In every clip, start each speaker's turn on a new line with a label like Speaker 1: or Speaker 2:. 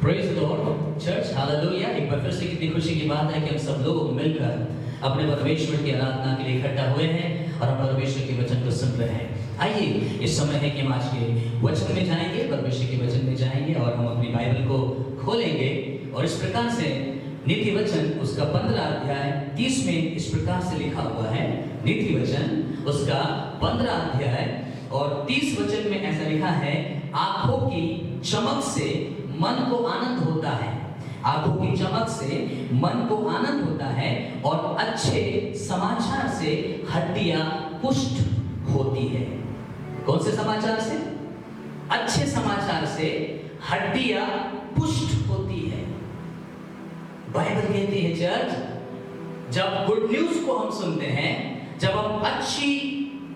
Speaker 1: Praise the Lord church, hallelujah. एक बार फिर से कितनी खुशी की बात है कि हम सब लोग मिलकर अपने परमेश्वर की आराधना के लिए इकट्ठा हुए हैं और हम परमेश्वर के वचन को सुन रहे हैं। आइए, इस समय है कि हम आज के वचन में जाएंगे, परमेश्वर के वचन में जाएंगे और हम अपनी बाइबल को खोलेंगे और इस प्रकार से नीति वचन उसका 15 अध्याय 30 में इस प्रकार से लिखा हुआ है। नीति वचन उसका 15 अध्याय और 30 वचन में ऐसा लिखा है, आंखों की चमक से मन को आनंद होता है। आंखों की चमक से मन को आनंद होता है और अच्छे समाचार से हड्डियां पुष्ट होती है। कौन से समाचार से? अच्छे समाचार से हड्डियां पुष्ट होती है। बाइबल कहती है चर्च, जब गुड न्यूज को हम सुनते हैं, जब हम अच्छी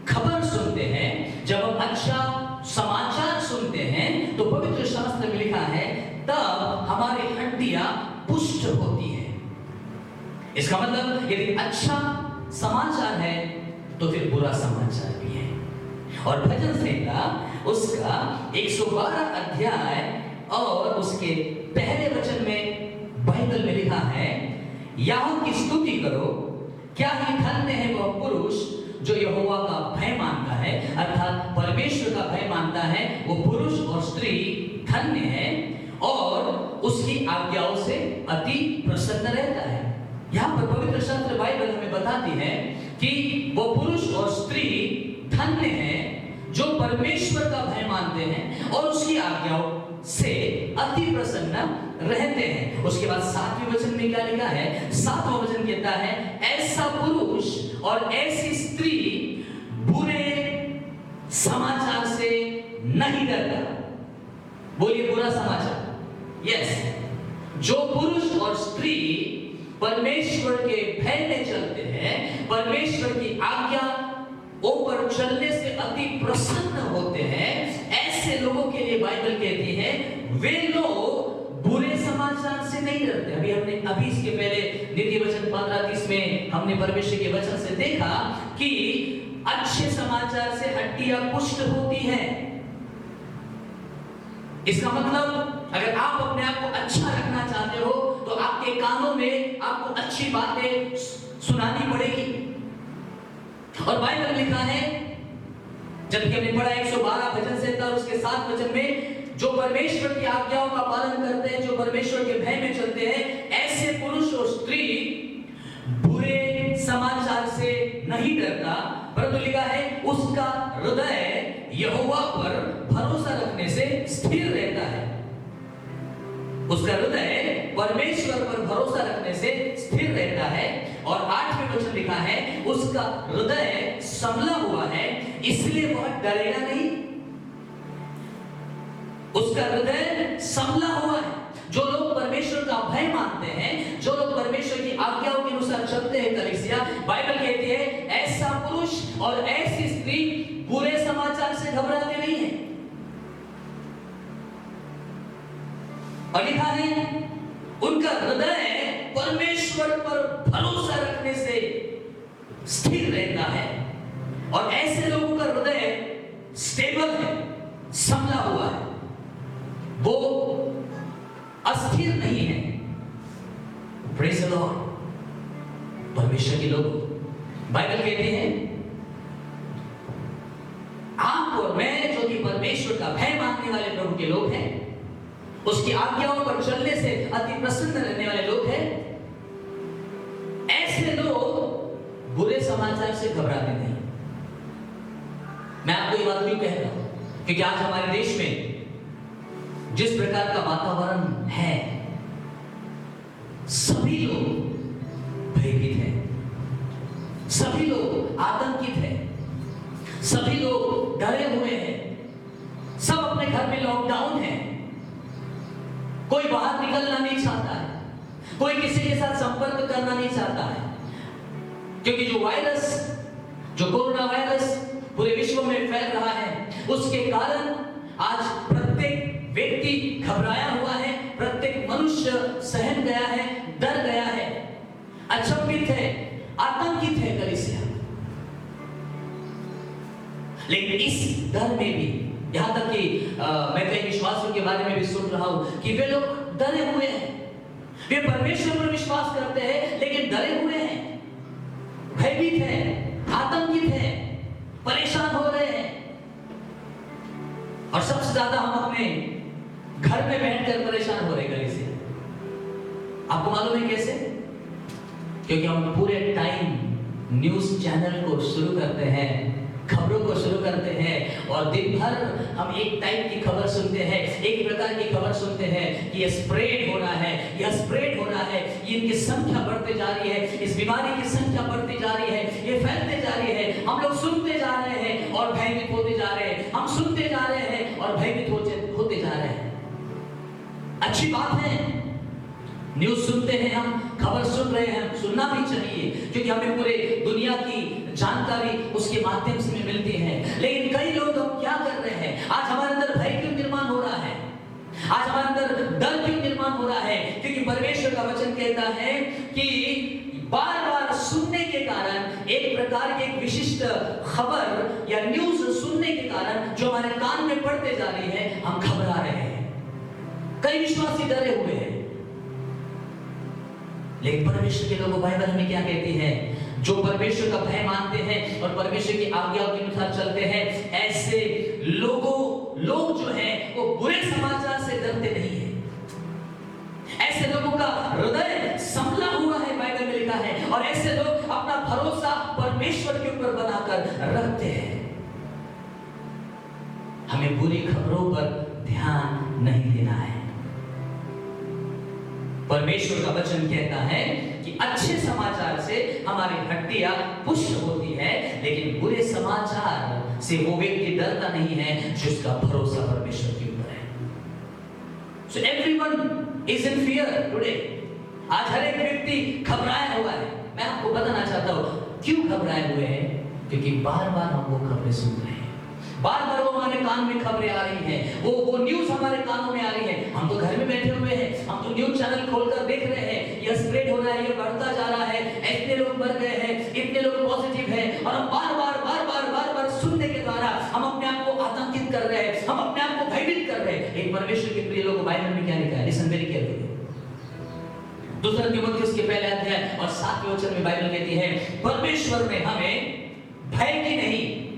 Speaker 1: खबर सुनते हैं, जब हम अच्छा समाचार सुनते हैं, तो पवित्र शास्त्र में लिखा है तब हमारी हड्डियां पुष्ट होती है। इसका मतलब यदि अच्छा समाचार है तो फिर बुरा समाचार भी है। और भजन संहिता उसका 112 अध्याय और उसके पहले वचन में बाइबल में लिखा है, यहोवा की स्तुति करो, क्या ही धन्य है वह पुरुष जो यहोवा का भय मानता है, अर्थात परमेश्वर का भय मानता है। वो पुरुष और स्त्री धन्य है और उसकी आज्ञाओं से अति प्रसन्न रहता है। यहाँ पर पवित्र शास्त्र बाइबल हमें बताती है कि वो पुरुष और स्त्री धन्य है जो परमेश्वर का भय मानते हैं और उसकी आज्ञाओं से अति प्रसन्न रहते हैं। उसके बाद 7वें वचन में क्या लिखा है? 7वां वचन कहता है, ऐसा पुरुष और ऐसी स्त्री बुरे समाचार से नहीं डरता। बोलिए, बुरा समाचार। यस, जो पुरुष और स्त्री परमेश्वर के भय में चलते हैं, परमेश्वर की आज्ञा ऊपर चलने से अति प्रसन्न होते हैं, ऐसे लोगों के लिए बाइबल कहती है वे लोग बुरे समाचार से नहीं डरते। अभी इसके पहले नीति वचन 15:30 में हमने परमेश्वर के वचन से देखा कि अच्छे समाचार से हड्डियां पुष्ट होती हैं। इसका मतलब अगर आप अपने आप को अच्छा रखना चाहते हो तो आपके कानों में आपको अच्छी बातें सुनानी पड़ेगी। और बाइबल लिखा है, जबकि हमने पढ़ा 112 भजन संहिता और उसके 7 वचन में, जो परमेश्वर की आज्ञाओं का पालन करते हैं, जो परमेश्वर के भय में चलते हैं, ऐसे पुरुष और स्त्री बुरे समाचार से नहीं डरता, परंतु लिखा है उसका हृदय यहोवा पर भरोसा रखने से स्थिर रहता है। उसका हृदय परमेश्वर पर भरोसा रखने से स्थिर रहता है। और 8वें वचन लिखा है, उसका हृदय संभला हुआ है इसलिए वह डरेगा नहीं। उसका हृदय संभला हुआ है। जो लोग परमेश्वर का भय मानते हैं, जो लोग परमेश्वर की आज्ञाओं के अनुसार चलते हैं, कलीसिया बाइबल कहती है ऐसा पुरुष और ऐसी स्त्री बुरे समाचार से घबराते नहीं है। और लिखा है उनका हृदय परमेश्वर पर भरोसा रखने से स्थिर रहता है। और ऐसे लोगों का हृदय स्टेबल है, संभला हुआ है, वो अस्थिर नहीं है। Praise the Lord. परमेश्वर के लोग, बाइबल कहते हैं आप और मैं जो कि परमेश्वर का भय मानने वाले प्रभु के लोग हैं, उसकी आज्ञाओं पर चलने से अति प्रसन्न रहने वाले लोग हैं, ऐसे लोग बुरे समाचार से घबराते नहीं। मैं आपको ये बात क्यों कह रहा हूं? क्योंकि आज हमारे देश में जिस प्रकार का वातावरण है, सभी लोग भयभीत हैं, सभी लोग आतंकित हैं, सभी लोग डरे हुए हैं, सब अपने घर में लॉकडाउन है, कोई बाहर निकलना नहीं चाहता है, कोई किसी के साथ संपर्क करना नहीं चाहता है, क्योंकि जो वायरस, जो कोरोना वायरस पूरे विश्व में फैल रहा है, उसके कारण आज प्रत्येक व्यक्ति घबराया हुआ है, प्रत्येक मनुष्य सहम गया है, डर गया है, अचंभित है, आतंकित है कलीसिया। लेकिन इस डर में भी, यहां तक कि मैं कई विश्वासियों के बारे में भी सुन रहा हूं कि वे लोग डरे हुए हैं, वे परमेश्वर पर विश्वास करते हैं लेकिन डरे हुए हैं, भयभीत हैं, आतंकित हैं, परेशान हो रहे हैं। और सबसे ज्यादा हम अपने घर में बैठकर परेशान हो रहे हैं गली से। आपको मालूम है कैसे? क्योंकि हम पूरे टाइम न्यूज चैनल को शुरू करते हैं, खबरों को शुरू करते हैं और दिन भर हम एक टाइप की खबर सुनते हैं, एक प्रकार की खबर सुनते हैं कि ये स्प्रेड हो रहा है, यह स्प्रेड हो रहा है, ये इनकी संख्या बढ़ते जा रही है, इस बीमारी की संख्या बढ़ती जा रही है, ये फैलते जा रही है। हम लोग सुनते जा रहे हैं और भयभीत होते जा रहे हैं, हम सुनते जा रहे हैं और भयभीत होते जा रहे हैं। अच्छी बात है, न्यूज सुनते हैं, हम खबर सुन रहे हैं, सुनना भी चाहिए क्योंकि हमें पूरे दुनिया की जानकारी उसके माध्यम से मिलती है। लेकिन कई लोग हम क्या कर रहे हैं? आज हमारे अंदर भय क्यों निर्माण हो रहा है? आज हमारे अंदर डर क्यों निर्माण हो रहा है? क्योंकि परमेश्वर का वचन कहता है कि बार-बार सुनने के कारण, एक प्रकार की एक विशिष्ट खबर या न्यूज सुनने के कारण जो हमारे कान में पड़ते जा रही है, हम घबरा रहे हैं। कई विश्वासी डरे हुए हैं। लेकिन परमेश्वर के लोगों, बाइबल हमें क्या कहती है? जो परमेश्वर का भय मानते हैं और परमेश्वर की आज्ञाओं के अनुसार चलते हैं, ऐसे लोग जो हैं वो बुरे समाचार से डरते नहीं है। ऐसे लोगों का हृदय संभला हुआ है, बाइबल में लिखा है, और ऐसे लोग अपना भरोसा परमेश्वर के ऊपर बनाकर रखते हैं। हमें बुरी खबरों पर ध्यान नहीं देना है। परमेश्वर का वचन कहता है कि अच्छे समाचार से हमारी हड्डियां पुष्ट होती है, लेकिन बुरे समाचार से वो व्यक्ति डरता नहीं है जिसका भरोसा परमेश्वर के ऊपर है। So everyone is in fear today. आज हर एक व्यक्ति घबराया हुआ है। मैं आपको बताना चाहता हूं क्यों घबराए हुए हैं? क्योंकि बार-बार हम वो खबरें सुन रहे हैं, बार-बार वो हमारे कान में खबरें आ रही हैं, वो न्यूज़ हमारे कानों में आ रही है। हम तो घर में बैठे हुए हैं, हम तो न्यूज़ चैनल खोलकर देख रहे हैं, यह स्प्रेड हो रहा है, ये बढ़ता जा रहा है, इतने लोग मर गए हैं, इतने लोग पॉजिटिव हैं, और हम बार-बार सुनने के द्वारा हम अपने आप को आतंकित कर रहे हैं, हम अपने आप को भयभीत कर रहे हैं। एक परमेश्वर के प्रिय लोगों, बाइबल में क्या लिखा है? Listen very carefully. दूसरा तीमुथियुस के पहले अध्याय और 7वें वचन में बाइबल कहती है, परमेश्वर ने हमें भय की नहीं,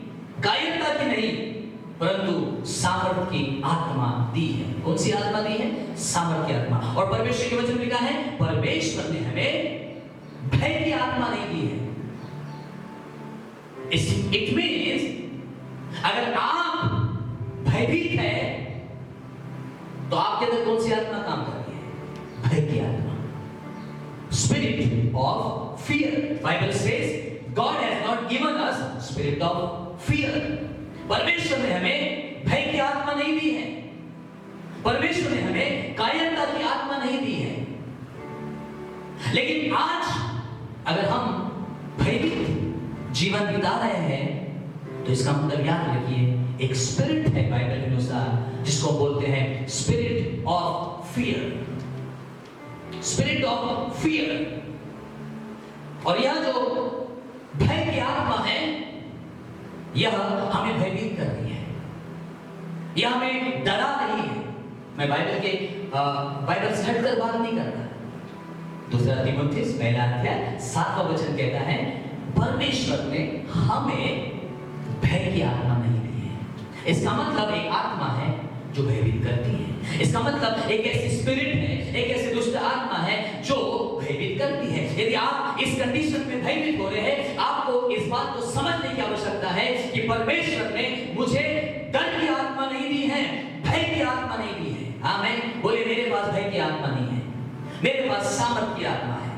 Speaker 1: कायरता की नहीं, परंतु सामर्थ की आत्मा दी है। कौन सी आत्मा दी है? सामर्थ की आत्मा। और परमेश्वर के वचन में लिखा है, परमेश्वर ने हमें भय की आत्मा नहीं दी है। इट मीन्स अगर आप भयभीत है तो आपके अंदर कौन सी आत्मा काम कर रही है? भय की आत्मा। Spirit of fear. Bible says God has not given us spirit of fear. परमेश्वर ने हमें भय की आत्मा नहीं दी है, परमेश्वर ने हमें कायरता की आत्मा नहीं दी है। लेकिन आज अगर हम भयभीत जीवन बिता रहे हैं तो इसका मतलब याद रखिए, एक स्पिरिट है बाइबल के अनुसार जिसको बोलते हैं spirit of fear. Spirit of fear. और यह जो भय की आत्मा है, यह हमें भयभीत कर रही है, यह हमें डरा रही है। मैं बाइबल से हटकर बात नहीं करता। दूसरा तीमुथियुस पहला अध्याय 7वां वचन कहता है, परमेश्वर ने हमें भय की आत्मा नहीं दी है। इसका मतलब एक आत्मा है जो भयभीत करती है। इसका मतलब एक ऐसी स्पिरिट है, एक ऐसी दुष्ट आत्मा है जो भयभीत करती है। यदि आप इस कंडीशन में भयभीत हो रहे हैं, आपको इस बात को समझने की आवश्यकता है कि परमेश्वर ने मुझे डर की आत्मा नहीं दी है, भय की आत्मा नहीं दी है। आमीन। बोले, मेरे पास भय की आत्मा नहीं है, मेरे पास सामर्थ की आत्मा है,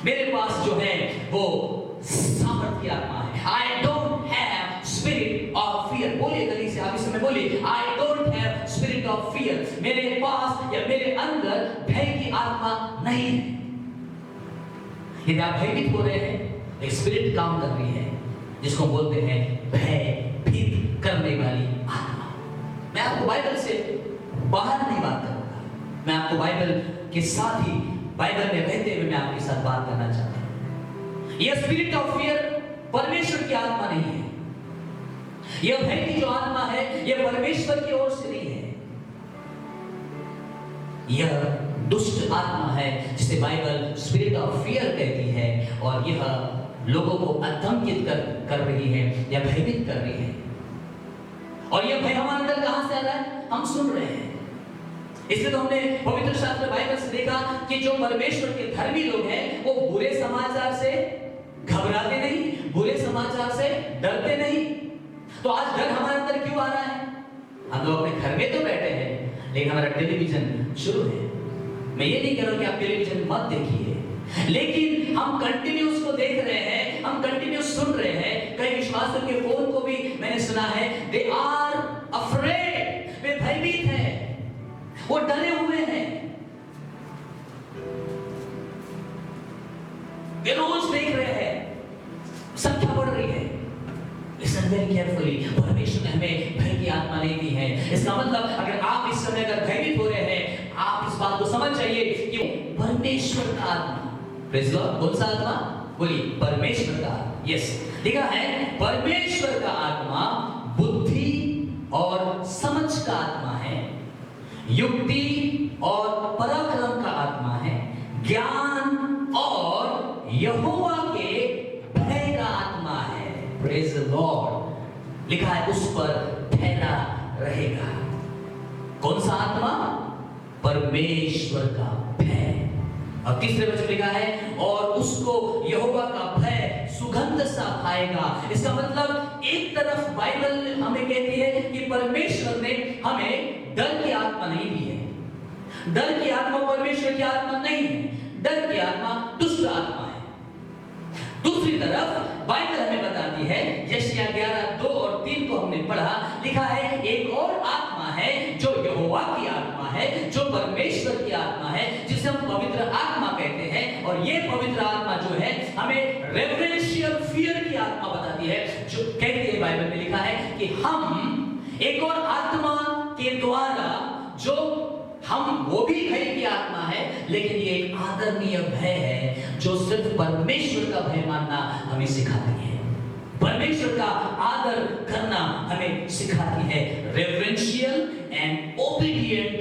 Speaker 1: मेरे पास जो है वो सामर्थ की आत्मा है। I don't have spirit of fear. बोलिए गली से, आप इस समय बोलिए, I don't have spirit of fear. मेरे पास या मेरे अंदर भय की आत्मा नहीं है। यदि आप भयभीत हो रहे हैं, एक स्पिरिट काम कर रही है जिसको बोलते हैं भयभीत करने वाली आत्मा। मैं आपको बाइबल से बाहर नहीं बात करूंगा, मैं आपको बाइबल के साथ ही, बाइबल में रहते हुए मैं आपके साथ बात करना चाहता हूं। यह स्पिरिट ऑफ फियर परमेश्वर की आत्मा नहीं है। यह भय की जो आत्मा है, यह परमेश्वर की ओर से नहीं है। यह दुष्ट आत्मा है जिसे बाइबल स्पिरिट ऑफ फियर कहती है, और यह लोगों को आतंकित कर रही है या भयभीत कर रही है। और यह भय हमारे अंदर कहां से आ रहा है? हम सुन रहे हैं। इसलिए तो हमने पवित्र शास्त्र बाइबल से देखा कि जो परमेश्वर के धर्मी लोग हैं वो बुरे समाचार से घबराते नहीं, बुरे समाचार से डरते नहीं। तो आज डर हमारे अंदर क्यों आ रहा है? हम लोग अपने घर में तो बैठे हैं, लेकिन हमारा टेलीविजन शुरू है। मैं ये नहीं कह रहा कि आप टेलीविजन मत देखिए, लेकिन हम कंटिन्यू उसको देख रहे हैं, हम कंटिन्यू सुन रहे हैं। कई विश्वासियों के फोन को भी मैंने सुना है, दे आर अफ्रेड, वे भयभीत हैं, वो डरे हुए हैं। वे रोज देख रहे हैं, संख्या बढ़ रही है। लिसन वेरी केयरफुली, परमेश्वर ने हमें भय की आत्मा नहीं दी है। इसका मतलब अगर आप इस समय अगर भयभीत हो रहे हैं, आप इस बात को समझ जाइए कि परमेश्वर का आत्मा, प्रेज़ लॉर्ड, कौन सा आत्मा? बोलिए, परमेश्वर का। यस, लिखा है परमेश्वर का आत्मा बुद्धि और समझ का आत्मा है, युक्ति और पराक्रम का आत्मा है, ज्ञान और यहोवा के भय का आत्मा है। Praise the Lord. लिखा है उस पर ठहरा रहेगा। कौन सा आत्मा? परमेश्वर का भय। और तीसरे वचन लिखा है और उसको यहोवा का भय सुगंध सा पाएगा। इसका मतलब एक तरफ बाइबल हमें कहती है कि परमेश्वर ने हमें डर की आत्मा नहीं दी है। डर की आत्मा परमेश्वर की आत्मा नहीं है, डर की आत्मा दुष्ट आत्मा है। दूसरी तरफ बाइबल हमें बताती है, यशायाह 11:2 और 3 को हमने पढ़ा, लिखा है एक और आत्मा है जो यहोवा की आत्मा है, जो परमेश्वर की आत्मा है, जिसे हम पवित्र आत्मा कहते हैं। और ये पवित्र आत्मा जो है हमें रेवरेंशियल फियर की आत्मा बताती है, जो कहती है बाइबल में लिखा है कि हम एक और आत्मा के द्वारा, जो हम वो भी भय की आत्मा है, लेकिन ये एक आदरणीय भय है जो सिर्फ परमेश्वर का भय मानना हमें सिखाती है, परमेश्वर का आदर करना हमें सिखाती है। Reverential and obedient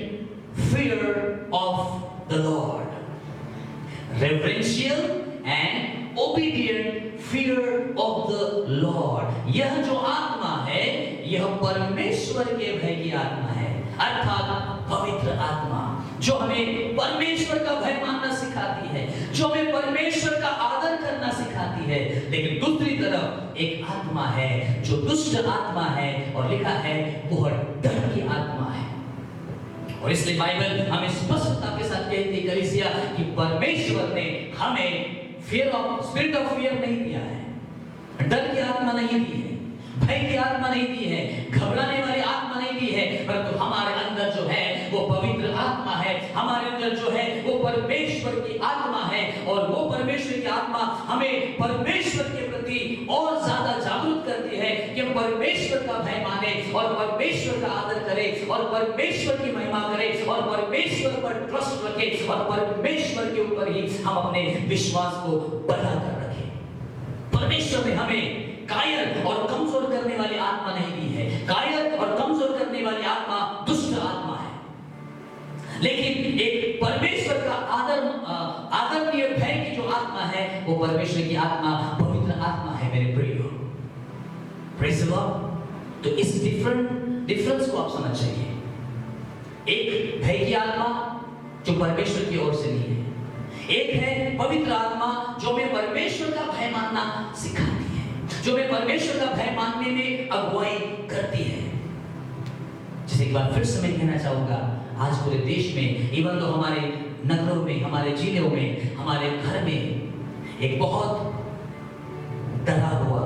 Speaker 1: fear of the Lord. Reverential and obedient fear of the Lord. यह जो आत्मा है यह परमेश्वर के भय की आत्मा है, अर्थात पवित्र आत्मा, जो हमें परमेश्वर का भय मानना सिखाती है, जो हमें परमेश्वर का आदर करना सिखाती है। लेकिन दूसरी तरफ एक आत्मा है जो दुष्ट आत्मा है, और लिखा है वह डर की आत्मा है। और इसलिए बाइबल हमें स्पष्टता के साथ कहती है कलीसिया कि परमेश्वर ने हमें fear of spirit of fear नहीं दिया है, डर की आत्मा नहीं दी है, भय की आत्मा नहीं दी है, घबराने वाली आत्मा नहीं दी है, परंतु हमारे अंदर जो है वो पवित्र आत्मा है, हमारे अंदर जो है वो परमेश्वर की आत्मा है। और वो परमेश्वर की आत्मा हमें परमेश्वर के प्रति और ज्यादा जागरूक करती है कि हम परमेश्वर का भय माने और परमेश्वर का आदर करें और परमेश्वर की महिमा करें और परमेश्वर पर ट्रस्ट रखें और परमेश्वर के ऊपर ही हम अपने विश्वास को बढ़ाकर रखें। परमेश्वर ने हमें कायर और कमजोर करने वाली आत्मा नहीं दी है। कायर और कमजोर करने वाली आत्मा दुष्ट आत्मा है, लेकिन एक परमेश्वर का आदरणीय भय की जो आत्मा है वो परमेश्वर की आत्मा, पवित्र आत्मा है मेरे प्रियो। Praise the Lord. तो इस डिफरेंस को आप समझ जाइए। एक भय की आत्मा जो परमेश्वर की ओर से नहीं है, एक है पवित्र आत्मा जो हमें परमेश्वर का भय मानना सिखाती है, जो हमें परमेश्वर का भय मानने में अगुवाई करती है। जिसे एक बार फिर से मैं कहना चाहूंगा, आज पूरे देश में, इवन तो हमारे नगरों में, हमारे जिलों में, हमारे घर में एक बहुत डरा हुआ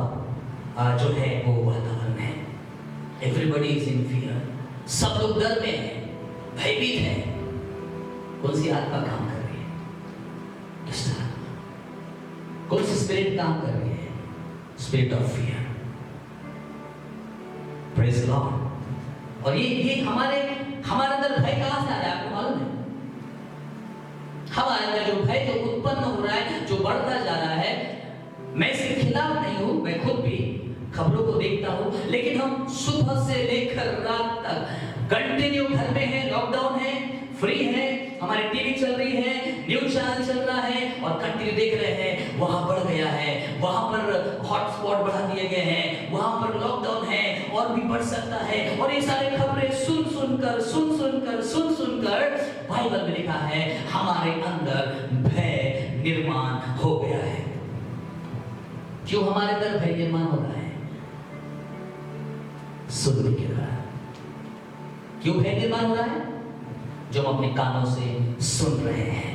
Speaker 1: जो है वो वातावरण है। एवरीबॉडी इज इन फियर, सब लोग डर में हैं, भयभीत हैं। कौन सी आत्मा काम कर रही है? दुष्ट आत्मा। कौन सी स्पिरिट काम कर रही है? Spirit of fear. Praise the Lord. और ये हमारे अंदर भय कहां से आ रहा है आपको मालूम है? हमारे अंदर जो भय जो उत्पन्न हो रहा है, जो बढ़ता जा रहा है, मैं इसके खिलाफ नहीं हूं, मैं खुद भी खबरों को देखता हूं, लेकिन हम सुबह से लेकर रात तक कंटिन्यू घर में हैं, लॉकडाउन है, फ्री हैं, हमारी टीवी चल रही है, न्यूज चैनल चल रहा है और कंटिन्यू देख रहे हैं, वहां बढ़ गया है, वहां पर हॉटस्पॉट बढ़ा दिए गए हैं, वहां पर लॉकडाउन है और भी बढ़ सकता है, और ये सारे खबरें सुन सुनकर बाइबल में लिखा है हमारे अंदर भय निर्माण हो गया है। क्यों हमारे अंदर भय निर्माण हो रहा है? सुनने के द्वारा। क्यों भय निर्माण हो रहा है? जो हम अपने कानों से सुन रहे हैं।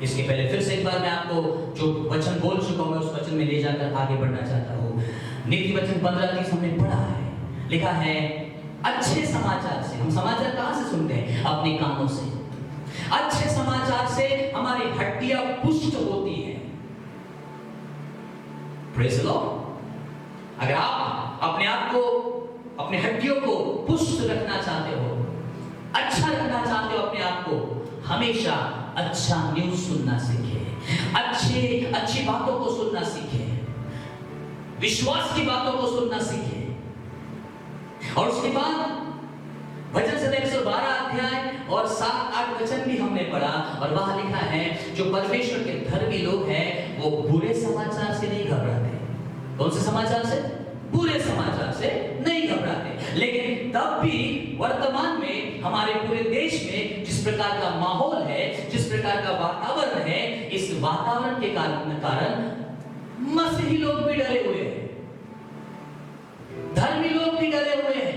Speaker 1: इसके पहले फिर से एक बार मैं आपको जो वचन बोल चुका हूं, उस वचन में ले जाकर आगे बढ़ना चाहता हूं। नीति वचन 15:30 हमने पढ़ा है, लिखा है अच्छे समाचार से। हम समाचार कहां से सुनते हैं? अपने कानों से। अच्छे समाचार से हमारी हड्डियां पुष्ट होती हैं। Praise the Lord. अगर आप अपने आप को, अपने हड्डियों को पुष्ट रखना चाहते हो, अच्छा रखना चाहते हो अपने आप को, हमेशा अच्छा न्यूज सुनना सीखे, अच्छी बातों को सुनना सीखे, विश्वास की बातों को सुनना सीखे। और उसके बाद वचन से 112 अध्याय और 7-8 वचन भी हमने पढ़ा, और वहां लिखा है जो परमेश्वर के धर्मी लोग हैं वो बुरे समाचार से नहीं घबराते। कौन से समाचार से? बुरे समाचार से नहीं घबराते। लेकिन तब भी वर्तमान में हमारे पूरे देश में जिस प्रकार का माहौल है, जिस प्रकार का वातावरण है, इस वातावरण के कारण मसीही लोग भी डरे हुए हैं, धर्मी लोग भी डरे हुए हैं।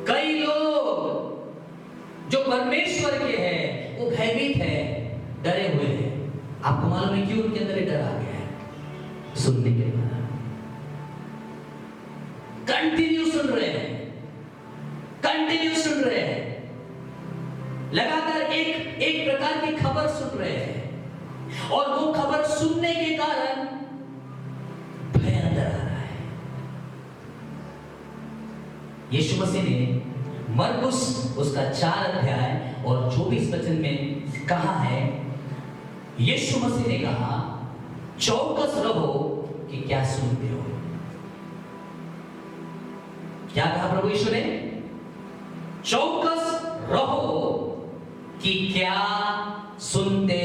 Speaker 1: कई लोग जो परमेश्वर के हैं वो भयभीत है, डरे हुए हैं। आपको मालूम है क्यों उनके अंदर डर आ गया है? सुनने के बाद कंटिन्यू सुन रहे हैं, लगातार एक प्रकार की खबर सुन रहे हैं, और वो खबर सुनने के कारण भय अंदर आ रहा है। यीशु मसीह ने मरकुस उसका 4 अध्याय और 24 वचन में कहा है, यीशु मसीह ने कहा चौकस रहो कि क्या सुनते हो। क्या कहा प्रभु यीशु ने? चौकस रहो कि क्या सुनते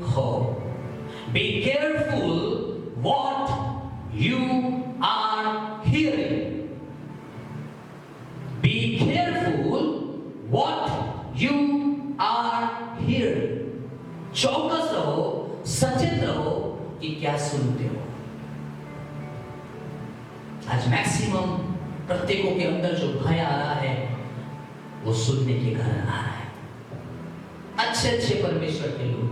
Speaker 1: हो। Be careful what you are hearing. Be careful what you are hearing. चौकस रहो, सचेत रहो कि क्या सुनते हो। आज मैक्सिमम प्रत्येकों के अंदर जो भय आ रहा है वो सुनने के कारण आ रहा है। अच्छे परमेश्वर के लोग,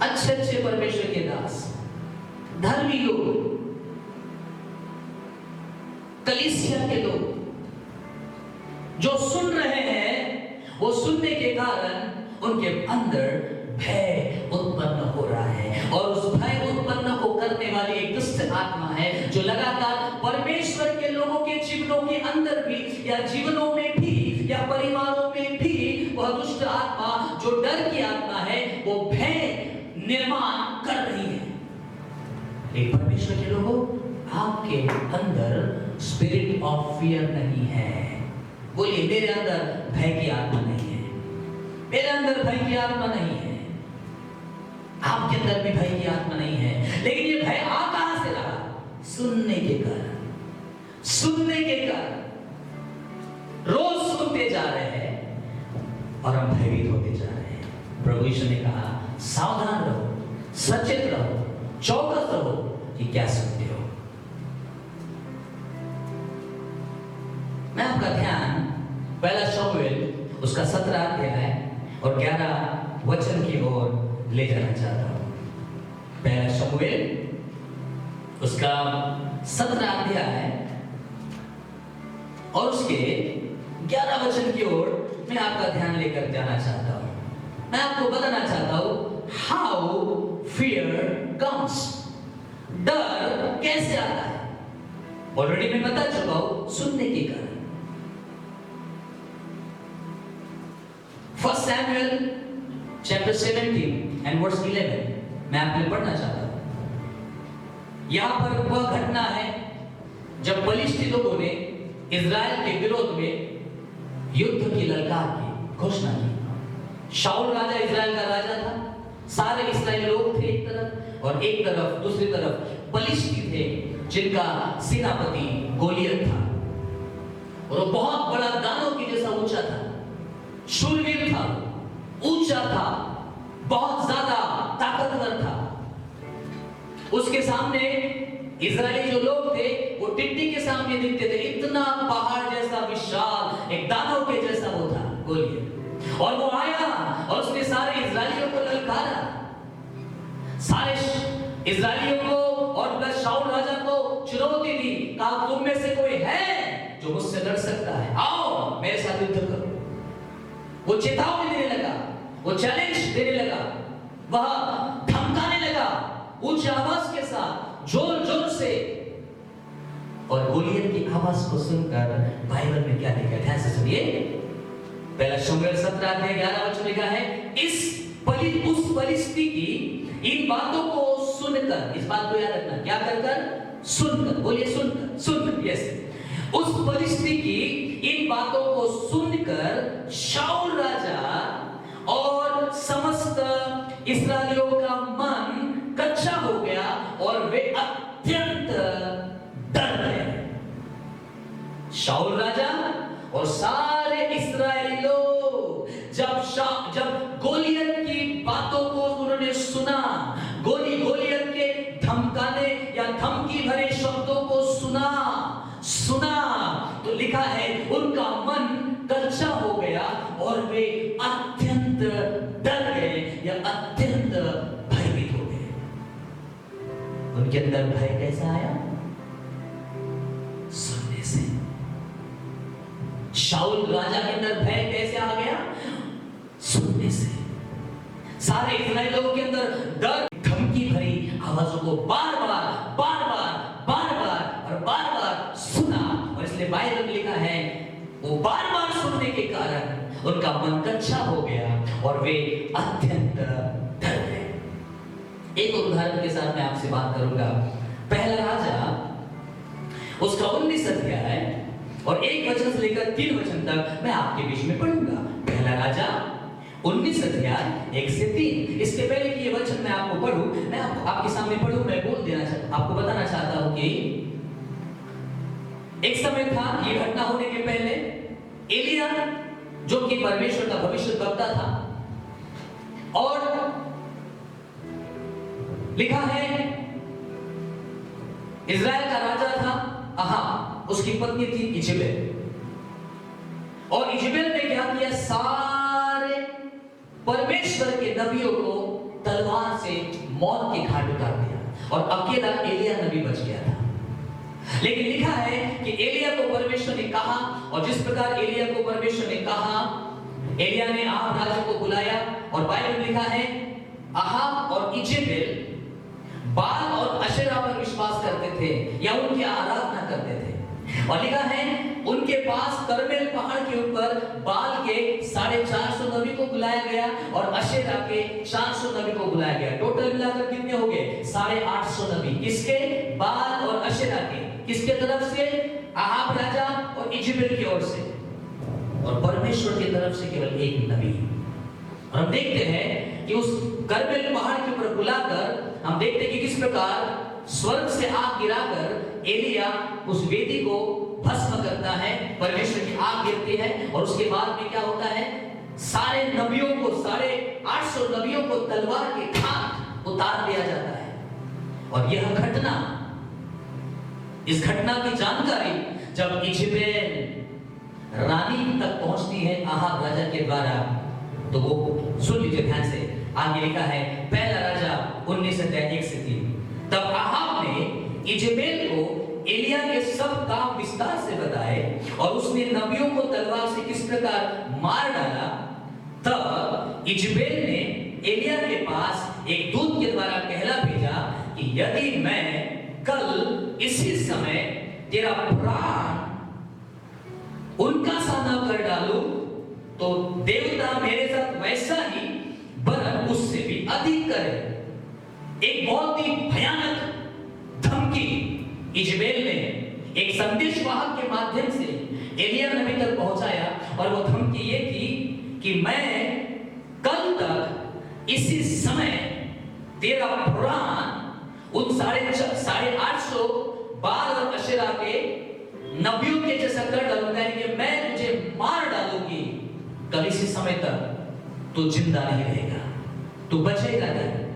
Speaker 1: अच्छे परमेश्वर के दास, धर्मी लोग, कलीसिया के लोग जो सुन रहे हैं, वो सुनने के कारण उनके अंदर भय उत्पन्न हो रहा है। और उस भय उत्पन्न को करने वाली एक दुष्ट आत्मा है जो लगातार परमेश्वर के लोगों के जीवनों के अंदर भी, या जीवनों में भी, या परिवारों में भी, वह दुष्ट आत्मा जो डर की आत्मा है वो भय निर्माण कर रही है। एक परमेश्वर के लोगों, आपके अंदर स्पिरिट ऑफ फियर नहीं है। बोलिए, मेरे अंदर भय की आत्मा नहीं है, मेरे अंदर भय की आत्मा नहीं है। आपके अंदर भी भय की आत्मा नहीं है। लेकिन ये भय आ कहां से रहा? सुनने के कारण। सुनने के कारण रोज सुनते जा रहे हैं और हम भयभीत होते जा रहे हैं। प्रभु यीशु ने कहा सावधान रहो, सचेत रहो, चौकस रहो कि क्या सुनते हो। मैं आपका ध्यान पहला शमूएल उसका 17 अध्याय और 11 वचन की ओर ले जाना चाहता हूं। पहला शमूएल उसका 17 अध्याय और उसके 11 वचन की ओर मैं आपका ध्यान लेकर जाना चाहता हूं। मैं आपको बताना चाहता हूं हाउ फियर कम्स। डर कैसे आता है? ऑलरेडी मैं बता चुका हूं, सुनने के कारण। 1 Samuel chapter 17 and verse 11 मैं आपके लिए पढ़ना चाहता हूं। यहां पर वह घटना है जब फलिस्ती लोगों ने इजराइल के विरोध में युद्ध की ललकार की। घोषणा की। शाऊल राजा इजराइल का राजा था, सारे इस्राएली लोग थे एक तरफ, और एक तरफ दूसरी तरफ पलिश्ती थे जिनका सेनापति गोलियत था, और वो बहुत बड़ा दानव के जैसा ऊंचा था, शूरवीर था, ऊंचा था, बहुत ज्यादा ताकतवर था। उसके सामने इजरायली जो लोग थे वो टिड्डी के सामने दिखते थे, इतना पहाड़ जैसा विशाल एक दानव के जैसा वो था गोलियत। और वो आया और उसने सारे इजरायलियों को ललकारा, सारे इजरायलियों को और प्लस शाऊल राजा को चुनौती दी, कहा तुम में से कोई है जो मुझसे लड़ सकता है, आओ मेरे साथ युद्ध करो। वो चेतावनी देने लगा, वो चैलेंज देने लगा, वह धमकाने लगा ऊंची आवाज के साथ, जोर जोर से। और गोलियत की आवाज को सुनकर बाइबल में क्या लिखा है, ध्यान से सुनिए। पहला शमूएल 17:11 लिखा है, उस पलिश्ती की इन बातों को सुनकर, इस बात को याद रखना, क्या कर सुनकर, बोलिए सुनकर, यस। उस पलिश्ती की इन बातों को सुनकर शाऊल राजा और समस्त इस्राएलियों का मन कच्चा हो गया और वे अत्यंत डर गए। शाऊल राजा और सारे इस्राएली लोग जब गोलियत की बातों को उन्होंने सुना, गोलियत के धमकाने या धमकी भरे शब्दों को सुना तो लिखा है उनका मन कच्चा हो गया और वे अत्यंत डर गए या अत्यंत भयभीत हो गए। उनके अंदर भय कैसा आया? सुनने से। शाऊल राजा के अंदर भय कैसे आ गया? सुनने से। सारे इस्राएली लोगों के अंदर डर, धमकी भरी आवाजों को बार बार सुना, और इसलिए बाइबल में लिखा है वो बार बार सुनने के कारण उनका मन कच्चा हो गया और वे अत्यंत डर गए। एक उदाहरण के साथ मैं आपसे बात करूंगा। पहला राजा उसका 19 अध्याय और 1 वचन से लेकर 3 वचन तक मैं आपके बीच में पढ़ूंगा। पहला राजा 19 अध्याय 1 से 3। इसके पहले कि ये वचन मैं आपको पढ़ूं, मैं आपके सामने पढ़ूं, मैं बोल देना आपको बताना चाहता हूं कि एक समय था, ये घटना होने के पहले, एलिया जो कि परमेश्वर का भविष्यद्वक्ता था, और लिखा है इजराइल का राजा था अहाब, उसकी पत्नी थी इजेबेल, और इजेबेल ने क्या किया, सारे परमेश्वर के नबियों को तलवार से मौत के घाट उतार दिया और अकेला एलिया नबी बच गया था। लेकिन लिखा है कि एलिया को परमेश्वर ने कहा, और जिस प्रकार एलिया को परमेश्वर ने कहा, एलिया ने अहाब राजा को बुलाया, और बाइबल में लिखा है अहाब और इजेबेल बाल और अशेरा पर विश्वास करते थे या उनकी आराधना करते थे, और लिखा है उनके पास करमेल पहाड़ के ऊपर बाल के 450 नबी को बुलाया गया और अशेरा के 400 नबी को बुलाया गया। टोटल मिलाकर कितने हो गए? 850 नबी। किसके? बाल और अशेरा के। किसके तरफ से? अहाब राजा और इजेबेल की ओर से, और परमेश्वर की तरफ से केवल एक नबी। और हम देखते हैं कि उस करमेल पहाड़ के ऊपर बुलाकर हम देखते हैं कि किस प्रकार स्वर्ग से आग गिराकर एलिया उस वेदी को भस्म करता है, परमेश्वर की आग गिरती है, और उसके बाद में क्या होता है, सारे नबियों को, 850 नबियों को तलवार के घाट उतार दिया जाता है। और यह घटना, इस घटना की जानकारी जब इजेबेल रानी तक पहुंचती है अहाब राजा के द्वारा, तो वो सुन लीजिए ध्यान से, आगे लिखा है पहला राजा 19 अध्याय 1 से 3। तब अहाब ने इजेबेल को एलिया के सब काम विस्तार से बताए और उसने नबियों को तलवार से किस प्रकार मार डाला। तब इजेबेल ने एलिया के पास एक दूत के द्वारा कहला भेजा कि यदि मैं कल इसी समय तेरा प्राण उनका सा न कर डालूं, तो देवता मेरे साथ वैसा ही वरन उससे भी अधिक करे। एक बहुत ही भयानक धमकी इजेबेल ने एक संदेशवाहक के माध्यम से एलिया नबी तक पहुंचाया, और वो धमकी ये थी कि मैं कल तक इसी समय तेरा पुराण उन 850 बाल और अशेरा के नबियों के जैसा कर डालूंगा कि मैं तुझे मार डालूंगी, कल इसी समय तक तू जिंदा नहीं रहेगा, तू बचेगा नहीं।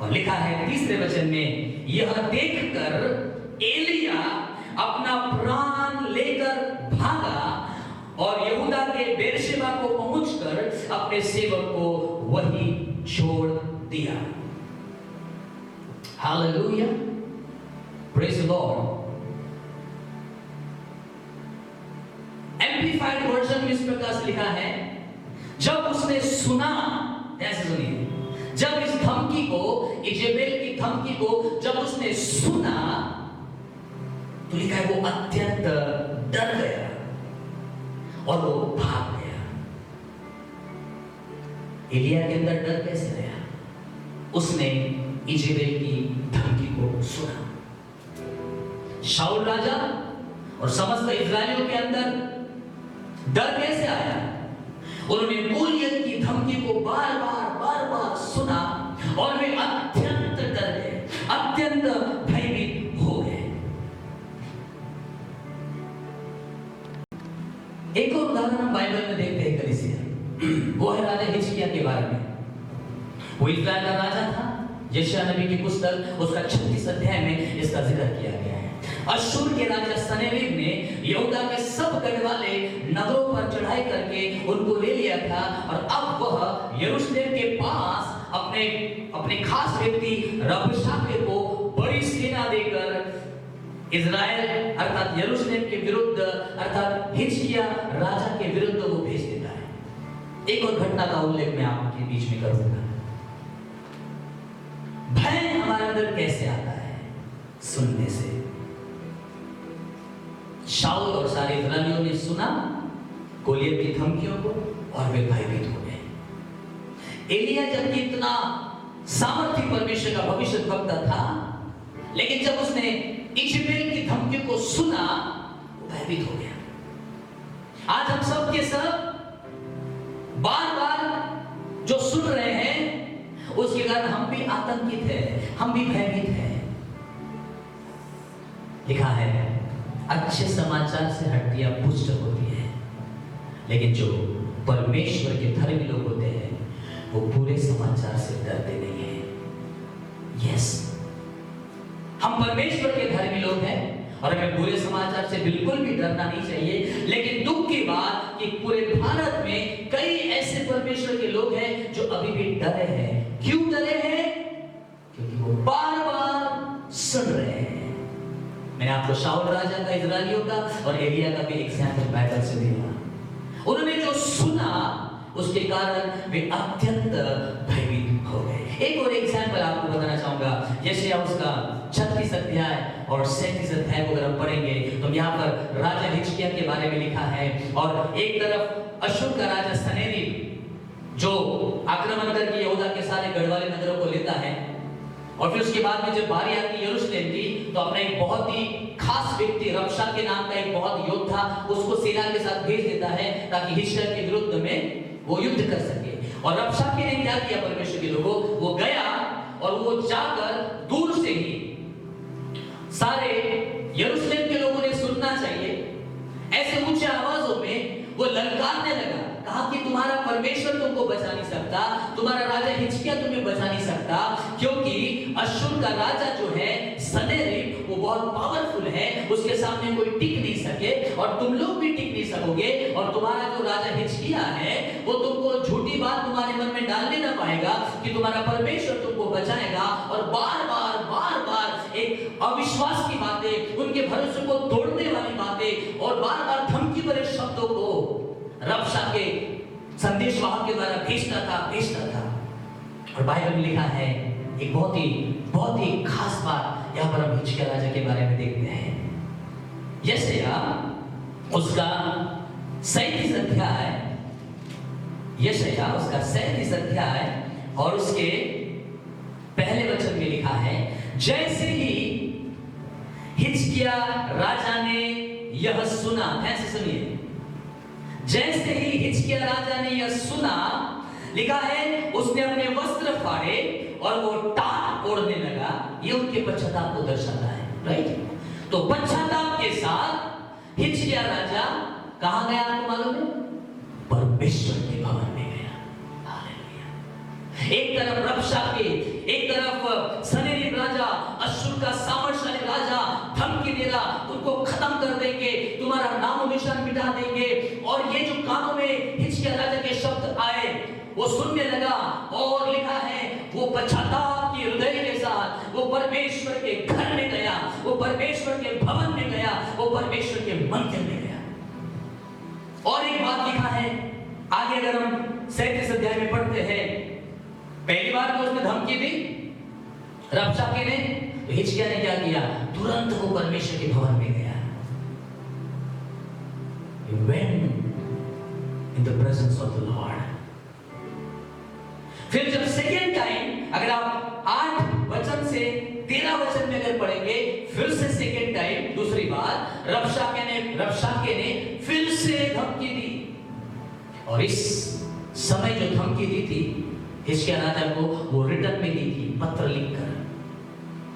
Speaker 1: और लिखा है तीसरे वचन में, यह देखकर एलिया अपना प्राण लेकर भागा और यहूदा के बेरशेबा को पहुंचकर अपने सेवक को वही छोड़ दिया। Hallelujah, praise the Lord. Amplified version में इस प्रकार से लिखा है, जब उसने सुना, ऐसे सुनिए, जब इस धमकी को, इजेबेल की धमकी को जब उसने सुना तो लिखा है वो अत्यंत डर गया और वो भाग गया। एलिया के अंदर डर कैसे आया? उसने इजेबेल की धमकी को सुना। शाऊल राजा और समस्त इस्राएलियों के अंदर डर कैसे आया? उन्होंने गोलियत की धमकी को बार बार सुना और वे अत्यंत डर गए, अत्यंत भयभीत हो गए। एक और उदाहरण हम बाइबल में देखते हैं कलीसिया, वो है राजा हिजकिय्याह के बारे में। वो इस्राएल का राजा था। यशायाह नबी की पुस्तक उसका 36 अध्याय में इसका जिक्र किया गया है। अश्शूर के राजा सनेरिब ने यहूदा के सब गढ़ वाले नगरों पर चढ़ाई करके उनको ले लिया था और अब वह यरूशलेम के पास अपने खास व्यक्ति रबशाके को बड़ी सेना देकर इजराइल अर्थात यरूशलेम के विरुद्ध अर्थात हिजकिय्याह राजा के विरुद्ध वो भेज देता है। एक और घटना का उल्लेख मैं आपके बीच में करूंगा। भय हमारे अंदर कैसे आता है? सुनने से। शाऊल और सारे इस्राएलियों ने सुना गोलियत की धमकियों को और वे भयभीत हो गए। एलिया जबकि इतना सामर्थी परमेश्वर का भविष्य वक्ता था, लेकिन जब उसने इजेबेल की धमकी को सुना वो भयभीत हो गया। आज हम सब के सब बार जो सुन रहे हैं उसके कारण हम भी आतंकित हैं, हम भी भयभीत हैं। लिखा है अच्छे समाचार से हड्डियां पुष्ट होती है, लेकिन जो परमेश्वर के धर्मी लोग होते हैं वो बुरे समाचार से डरते नहीं हैं। यस, हम परमेश्वर के धर्मी लोग हैं और हमें बुरे समाचार से बिल्कुल भी डरना नहीं चाहिए। लेकिन दुख की बात कि पूरे भारत में कई ऐसे परमेश्वर के लोग हैं जो अभी भी डरे हैं। क्यों डरे हैं? क्योंकि वो बार बार सुन रहे हैं। मैंने आपको शाऊल राजा का, इजराइलियों का और एलिया का भी एग्जाम्पल बाइबल से दिया। उन्होंने जो सुना उसके कारण वे अत्यंत भयभीत हो गए। एक और एग्जाम्पल आपको बताना चाहूंगा। यशायाह उसका 36 अध्याय और 37 अध्याय को अगर हम पढ़ेंगे तो यहाँ पर राजा हिजकिय्याह के बारे में लिखा है। और एक तरफ अश्शूर का राजा सनेरिब जो आक्रमण करके यहूदा के सारे गढ़वाले नगरों को लेता है और फिर उसके बाद में जब बारी आती यरूशलेम की तो अपना एक बहुत ही खास व्यक्ति रबशाके नाम का एक बहुत योद्धा उसको सेना के साथ भेज देता है ताकि हिजकिय्याह के विरुद्ध में वो युद्ध कर सके। और रबशाके ने क्या किया परमेश्वर के लोगों, वो गया और वो जाकर दूर से ही सारे यरूशलेम के लोगों ने सुनना चाहिए ऐसे ऊंचे आवाजों में वो ललकारने लगा, कहा कि तुम्हारा परमेश्वर तुमको बचा नहीं सकता, तुम्हारा राजा हिजकिय्याह तुम्हें बचा नहीं सकता, क्योंकि अश्शूर का राजा जो है सनेरिब वो बहुत पावरफुल है, उसके सामने कोई टिक नहीं सके और तुम लोग भी टिक नहीं सकोगे। और तुम्हारा जो राजा हिजकिय्याह है वो तुमको झूठी बात तुम्हारे मन में डालने ना पाएगा कि तुम्हारा परमेश्वर तुमको बचाएगा। और बार बार एक अविश्वास की बातें, उनके भरोसे को तोड़ने वाली बातें और बार बार धमकी भरे शब्दों को रबशाके संदेशवाहक के द्वारा भेजता था। और बाइबल में लिखा है एक बहुत ही खास बात यहाँ पर हम हिजकिय्याह राजा के बारे में देखते हैं। यशायाह उसका 37 अध्याय और उसके पहले वचन में लिखा है, जैसे ही हिजकिय्याह राजा ने यह सुना, ऐसे सुनिए, जैसे ही हिजकिय्याह राजा ने यह सुना, लिखा है उसने अपने वस्त्र फाड़े और वो टाट ओढ़ने लगा। ये उनके पश्चाताप को दर्शाता है, राइट? तो पश्चाताप के साथ हिजकिय्याह राजा कहां गया आपको मालूम है? परमेश्वर के भवन में गया। हालेलुया। एक तरफ रबशाके, एक तरफ सनेरिब राजा, अश्शूर का सामर्थशाली राजा धमकी दे रहा, तुमको खत्म कर देंगे, तुम्हारा नामो निशान मिटा देंगे। और ये जो कानों में हिजकिय्याह राजा के शब्द आए वो सुनने लगा, और लिखा है वो पश्चाताप की हृदय के साथ वो परमेश्वर के घर में गया, वो परमेश्वर के भवन में गया, वो परमेश्वर के मंदिर में गया। और एक बात लिखा है आगे, अगर हम 37 अध्याय में पढ़ते हैं, पहली बार तो उसने धमकी दी रबशाके ने, तो हिजकिय्याह ने क्या किया? तुरंत वो परमेश्वर के भवन में गया। He went in the presence of the Lord. फिर जब सेकेंड टाइम, अगर आप 8 वचन से 13 वचन में अगर पढ़ेंगे, फिर से सेकेंड टाइम दूसरी बार रबशाके ने फिर से धमकी दी। और इस समय जो धमकी दी थी हिजकिय्याह राजा को, वो रिटर्न में दी थी, पत्र लिखकर।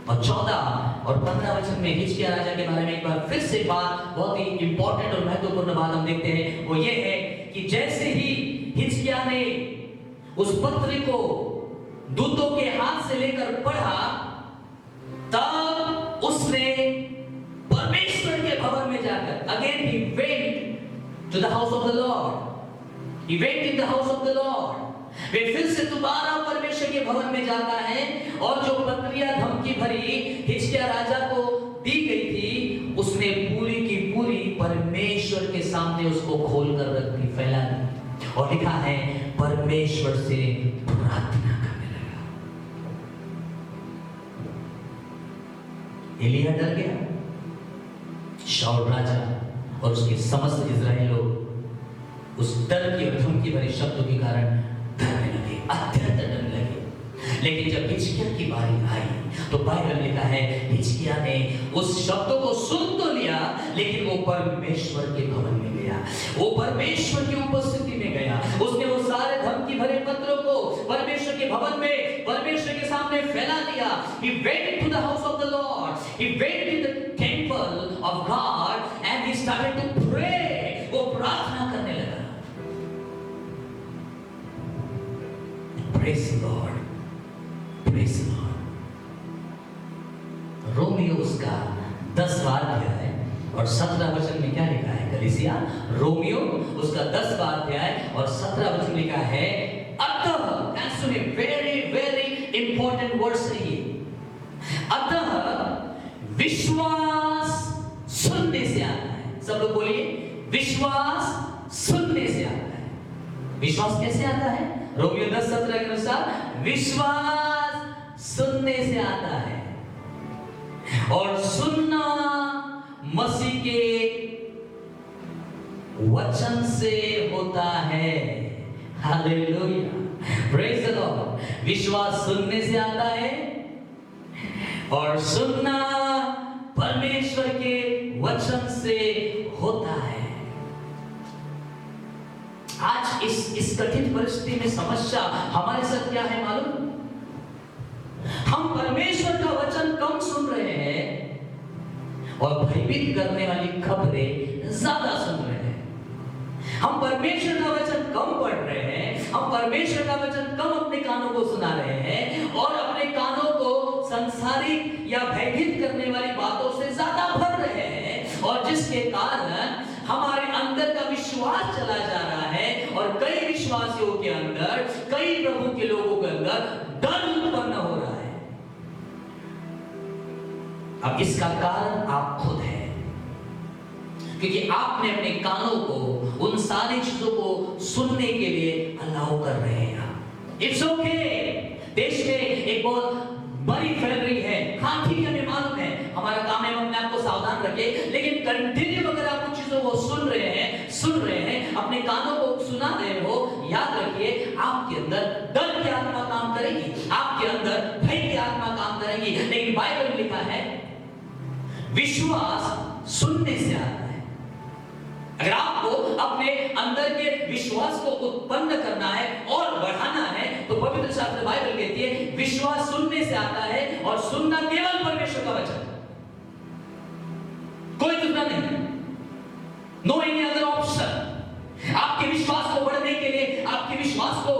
Speaker 1: और 14 और 15 वचन में हिजकिय्याह राजा के बारे में एक बार फिर से बात, बहुत ही इंपॉर्टेंट और महत्वपूर्ण बात हम देखते हैं। वो ये है कि जैसे ही हिजकिय्याह ने उस पत्र को दूतों के हाथ से लेकर पढ़ा, तब उसने परमेश्वर के भवन में जाकर, again he went to the house of the lord, he went in the house of the lord. वे फिर से दोबारा परमेश्वर के भवन में जाता है, और जो पत्रियां धमकी भरी हिजकिय्याह राजा को दी गई थी, उसने पूरी की पूरी परमेश्वर के सामने उसको खोल कर रख दी, फैला दी। और लिखा है परमेश्वर से प्रार्थना करने लगा। एलिय्याह डर गया, शाऊल राजा और उसके समस्त इस्राएल लोग उस डर की और धमकी भरे शब्दों के कारण डरने लगे, अत्यंत डरने लगे। लेकिन जब हिजकिय्याह की बारी आई, तो बाइबल में लिखा है हिजकिय्याह ने उस शब्दों को सुन तो लिया, लेकिन वो परमेश्वर के भवन में गया, वो परमेश्वर की उपस्थिति में गया। उसने वो सारे धमकी भरे पत्रों को परमेश्वर के भवन में, परमेश्वर के सामने फैला दिया। He went to the house of the Lord, he went in the temple of God and he started to pray. वो प्रार्थना करने लगा। Praise the Lord, praise the Lord। Romeo उसका 10वां अध्याय और 17 वचन में क्या लिखा है? कलीसिया, रोमियो उसका 10वां अध्याय और 17 वचन लिखा है, अतः, सुनिए, वेरी वेरी इंपॉर्टेंट वर्ड्स है ये। अतः विश्वास सुनने से आता है। सब लोग बोलिए, विश्वास सुनने से आता है। विश्वास कैसे आता है? रोमियो 10:17 के अनुसार विश्वास सुनने से आता है, और सुनना मसीह के वचन से होता है। Hallelujah, praise the Lord. विश्वास सुनने से आता है, और सुनना परमेश्वर के वचन से होता है। आज इस कठिन परिस्थिति में समस्या हमारे साथ क्या है मालूम? हम परमेश्वर का वचन कम सुन रहे हैं और भयभीत करने वाली खबरें ज्यादा सुन रहे हैं। हम परमेश्वर का वचन कम पढ़ रहे हैं, हम परमेश्वर का वचन कम अपने कानों को सुना रहे हैं, और अपने कानों को संसारिक या भयभीत करने वाली बातों से ज्यादा भर रहे हैं, और जिसके कारण हमारे अंदर का विश्वास चला जा रहा है, और कई विश्वासियों के अंदर, कई प्रभु के लोगों के अंदर डर उत्पन्न हो रहा है। अब इसका कारण आप खुद हैं, क्योंकि आपने अपने कानों को उन सारी चीजों को सुनने के लिए अलाउ कर रहे हैं। इट्स ओके, देश में एक बहुत बड़ी फैल रही है, हाँ ठीक है, हमें मालूम है, हमारा काम है अपने आप को सावधान रखे, लेकिन कंटिन्यू अगर आप कुछ चीजों को सुन रहे हैं, अपने कानों को सुना रहे हो, याद रखिए आपके अंदर डर की आत्मा काम करेगी, आपके अंदर भय की आत्मा काम करेगी। लेकिन बाइबल में लिखा है विश्वास सुनने से आता है, अगर आपको अपने अंदर के विश्वास को उत्पन्न करना है और बढ़ाना है तो पवित्र शास्त्र बाइबल कहती है विश्वास सुनने से आता है और सुनना केवल परमेश्वर का वचन, कोई दूसरा नहीं, नो एनी अदर ऑप्शन। आपके विश्वास को बढ़ने के लिए, आपके विश्वास को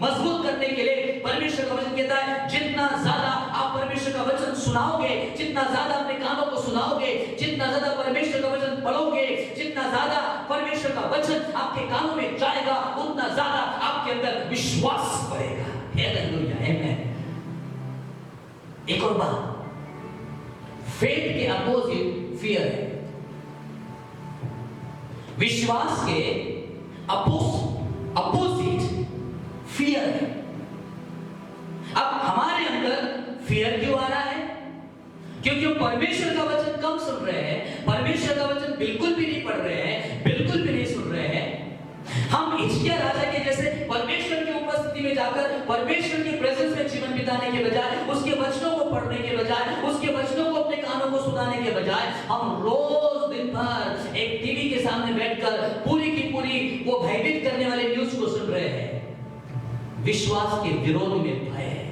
Speaker 1: मजबूत करने के लिए परमेश्वर का वचन कहता है जितना ज्यादा आप परमेश्वर का वचन सुनाओगे, जितना ज्यादा अपने कानों को सुनाओगे, जितना ज्यादा परमेश्वर का वचन पढ़ोगे, जितना ज्यादा परमेश्वर का वचन आपके कानों में जाएगा, उतना ज्यादा आपके अंदर विश्वास बढ़ेगा। हालेलुया, आमेन। एक और बात, फेथ के अपोजिट फियर है। विश्वास के अपोजिट फियर है। अब हमारे अंदर फियर क्यों आ रहा है? क्योंकि हम परमेश्वर का वचन कम सुन रहे हैं, परमेश्वर का वचन बिल्कुल भी नहीं पढ़ रहे हैं, बिल्कुल भी नहीं सुन रहे हैं। हम हिजकिय्याह राजा के जैसे परमेश्वर की उपस्थिति में जाकर परमेश्वर की प्रेजेंस में जीवन बिताने के बजाय, उसके वचनों को पढ़ने के बजाय, उसके वचनों को अपने कानों को सुनाने के बजाय हम रोज दिन भर एक टीवी के सामने बैठकर पूरी की पूरी वो भयभीत करने वाले न्यूज को सुन रहे हैं। विश्वास के विरोध में भय है।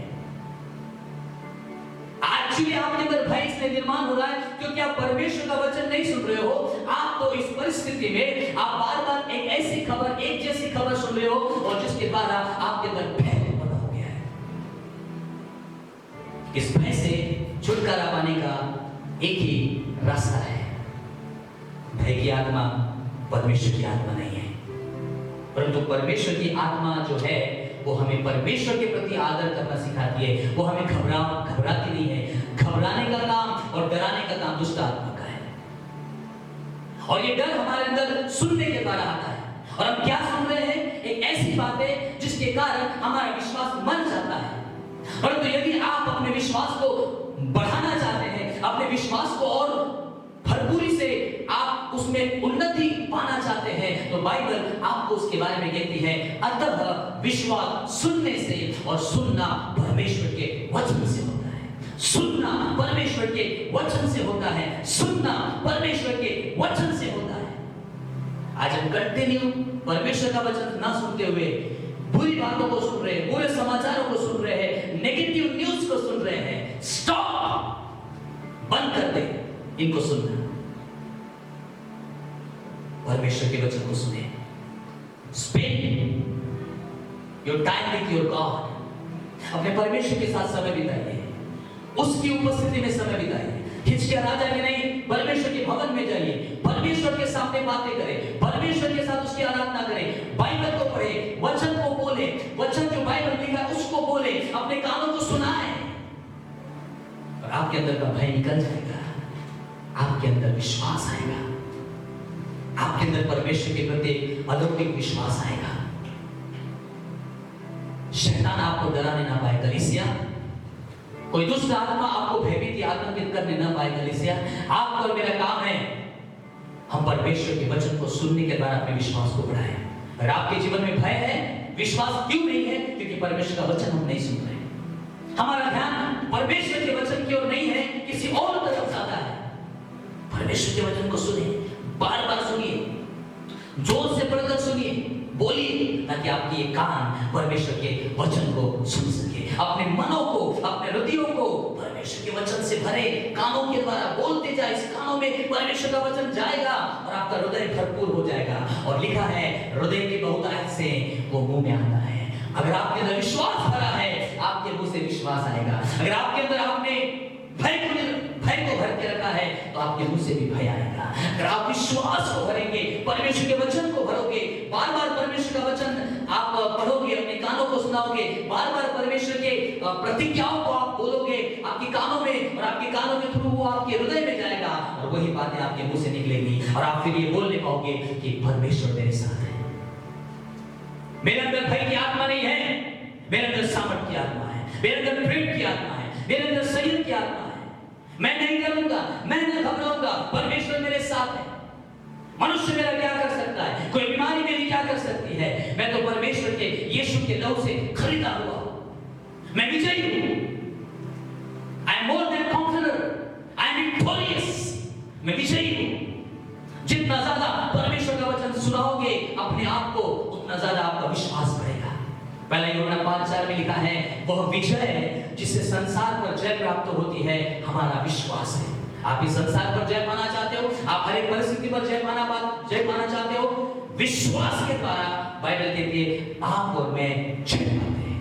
Speaker 1: एक्चुअली आपके अंदर भय इसलिए निर्माण हो रहा है क्योंकि आप परमेश्वर का वचन नहीं सुन रहे हो। आप तो इस परिस्थिति में आप बार-बार एक ऐसी खबर, एक जैसी खबर सुन रहे हो और जिसके द्वारा आपके अंदर भय उत्पन्न हो गया है। इस भय से छुटकारा पाने का एक ही रास्ता है। भय की आत्मा परमेश्वर की आत्मा नहीं है, परंतु परमेश्वर की आत्मा जो है वो हमें परमेश्वर के प्रति आदर करना सिखाती है। वो हमें घबराती नहीं है। घबराने का काम और डराने का काम दुष्ट आत्मा का है। और ये डर हमारे अंदर सुनने के द्वारा आता है। और हम क्या सुन रहे हैं? एक ऐसी बातें जिसके कारण हमारा विश्वास मर जाता है। परंतु यदि आप अपने विश्वास को बढ़ाना चाहते हैं, अपने विश्वास को और भरपूरी से आप उसमें उन्नति पाना चाहते हैं, तो बाइबल आपको उसके बारे में कहती है अतः विश्वास सुनने से और सुनना परमेश्वर के वचन से होता है। सुनना परमेश्वर के वचन से होता है। सुनना परमेश्वर के वचन से होता है। आज हम कंटिन्यू परमेश्वर का वचन ना सुनते हुए बुरी बातों को सुन रहे हैं, बुरे समाचारों को सुन रहे हैं, नेगेटिव न्यूज को सुन रहे हैं। स्टॉप, बंद कर दे इनको सुनना। परमेश्वर के वचन को सुने। Spend your time with your God. अपने परमेश्वर के साथ समय बिताइए, उसकी उपस्थिति में समय बिताइए। हिजकिय्याह राजा के नहीं, परमेश्वर के भवन में जाइए, परमेश्वर के सामने बातें करें, परमेश्वर के साथ उसकी आराधना करें, बाइबल को पढ़े, वचन को बोले, वचन जो बाइबल लिखा है उसको बोले, अपने कानों को सुनाए और आपके अंदर का भय निकल जाएगा। आपके अंदर विश्वास आएगा, आपके अंदर परमेश्वर के प्रति अलौकिक विश्वास आएगा। शैतान आपको डराने ना पाए कलीसिया, कोई दुष्ट आत्मा आपको भयभीत या आतंकित करने ना पाए कलीसिया। आपका और मेरा काम है हम परमेश्वर के वचन को सुनने के द्वारा अपने विश्वास को बढ़ाएं। अगर आपके जीवन में भय है, विश्वास क्यों नहीं है? क्योंकि परमेश्वर का वचन हम नहीं सुन रहे। हमारा ध्यान परमेश्वर के वचन की ओर नहीं है, किसी और तरफ जाता है। परमेश्वर के वचन को सुनिए, बार बार सुनिए, जोर से पढ़कर सुनिए, बोलिए, ताकि आपकी ये कान परमेश्वर के वचन को सुन सके। अपने मनों को, अपने हृदयों को परमेश्वर के वचन से भरे, कानों के द्वारा बोलते जाए। इस कानों में परमेश्वर का वचन जाएगा और आपका हृदय भरपूर हो जाएगा। और लिखा है हृदय के बहुतायत से वो मुंह में आता है। अगर आपके अंदर विश्वास भरा है, आपके मुंह से विश्वास आएगा। अगर आपके अंदर आपने भय को भर के रखा है, तो आपके मुंह से भी भय आएगा। अगर आप विश्वास को भरेंगे, परमेश्वर के वचन को भरोगे, बार बार परमेश्वर का वचन आप पढ़ोगे, अपने कानों को सुनाओगे, बार बार परमेश्वर के प्रतिज्ञाओं को आप बोलोगे आपके कानों में, और आपके कानों के थ्रू वो आपके हृदय में जाएगा और वही बातें आपके मुंह से निकलेंगी और आप फिर ये बोलने पाओगे कि परमेश्वर मेरे साथ है। मेरे अंदर भय की आत्मा नहीं है, मेरे अंदर सामर्थ की आत्मा है, मेरे अंदर प्रेम की आत्मा है, मेरे अंदर संयम की आत्मा है। मैं नहीं डरूंगा, मैं न घबराऊंगा, परमेश्वर मेरे साथ है। मनुष्य मेरा क्या कर सकता है? कोई बीमारी मेरी क्या कर सकती है? मैं तो परमेश्वर के यीशु के लहू से खरीदा हुआ, मैं विजयी हूं। I am more than conqueror, I am victorious. मैं विजयी हूं। जितना ज्यादा परमेश्वर का वचन सुनाओगे अपने आप को, उतना ज्यादा आपका विश्वास बढ़ेगा। पहला यूहन्ना 5:4 में लिखा है, वह विजय जिससे संसार पर जय प्राप्त होती है हमारा विश्वास है। आप इस संसार पर जय पाना चाहते हो, आप हर एक परिस्थिति पर जय पाना चाहते हो, विश्वास के द्वारा बाइबल कहती है आप और मैं जय पाते हैं।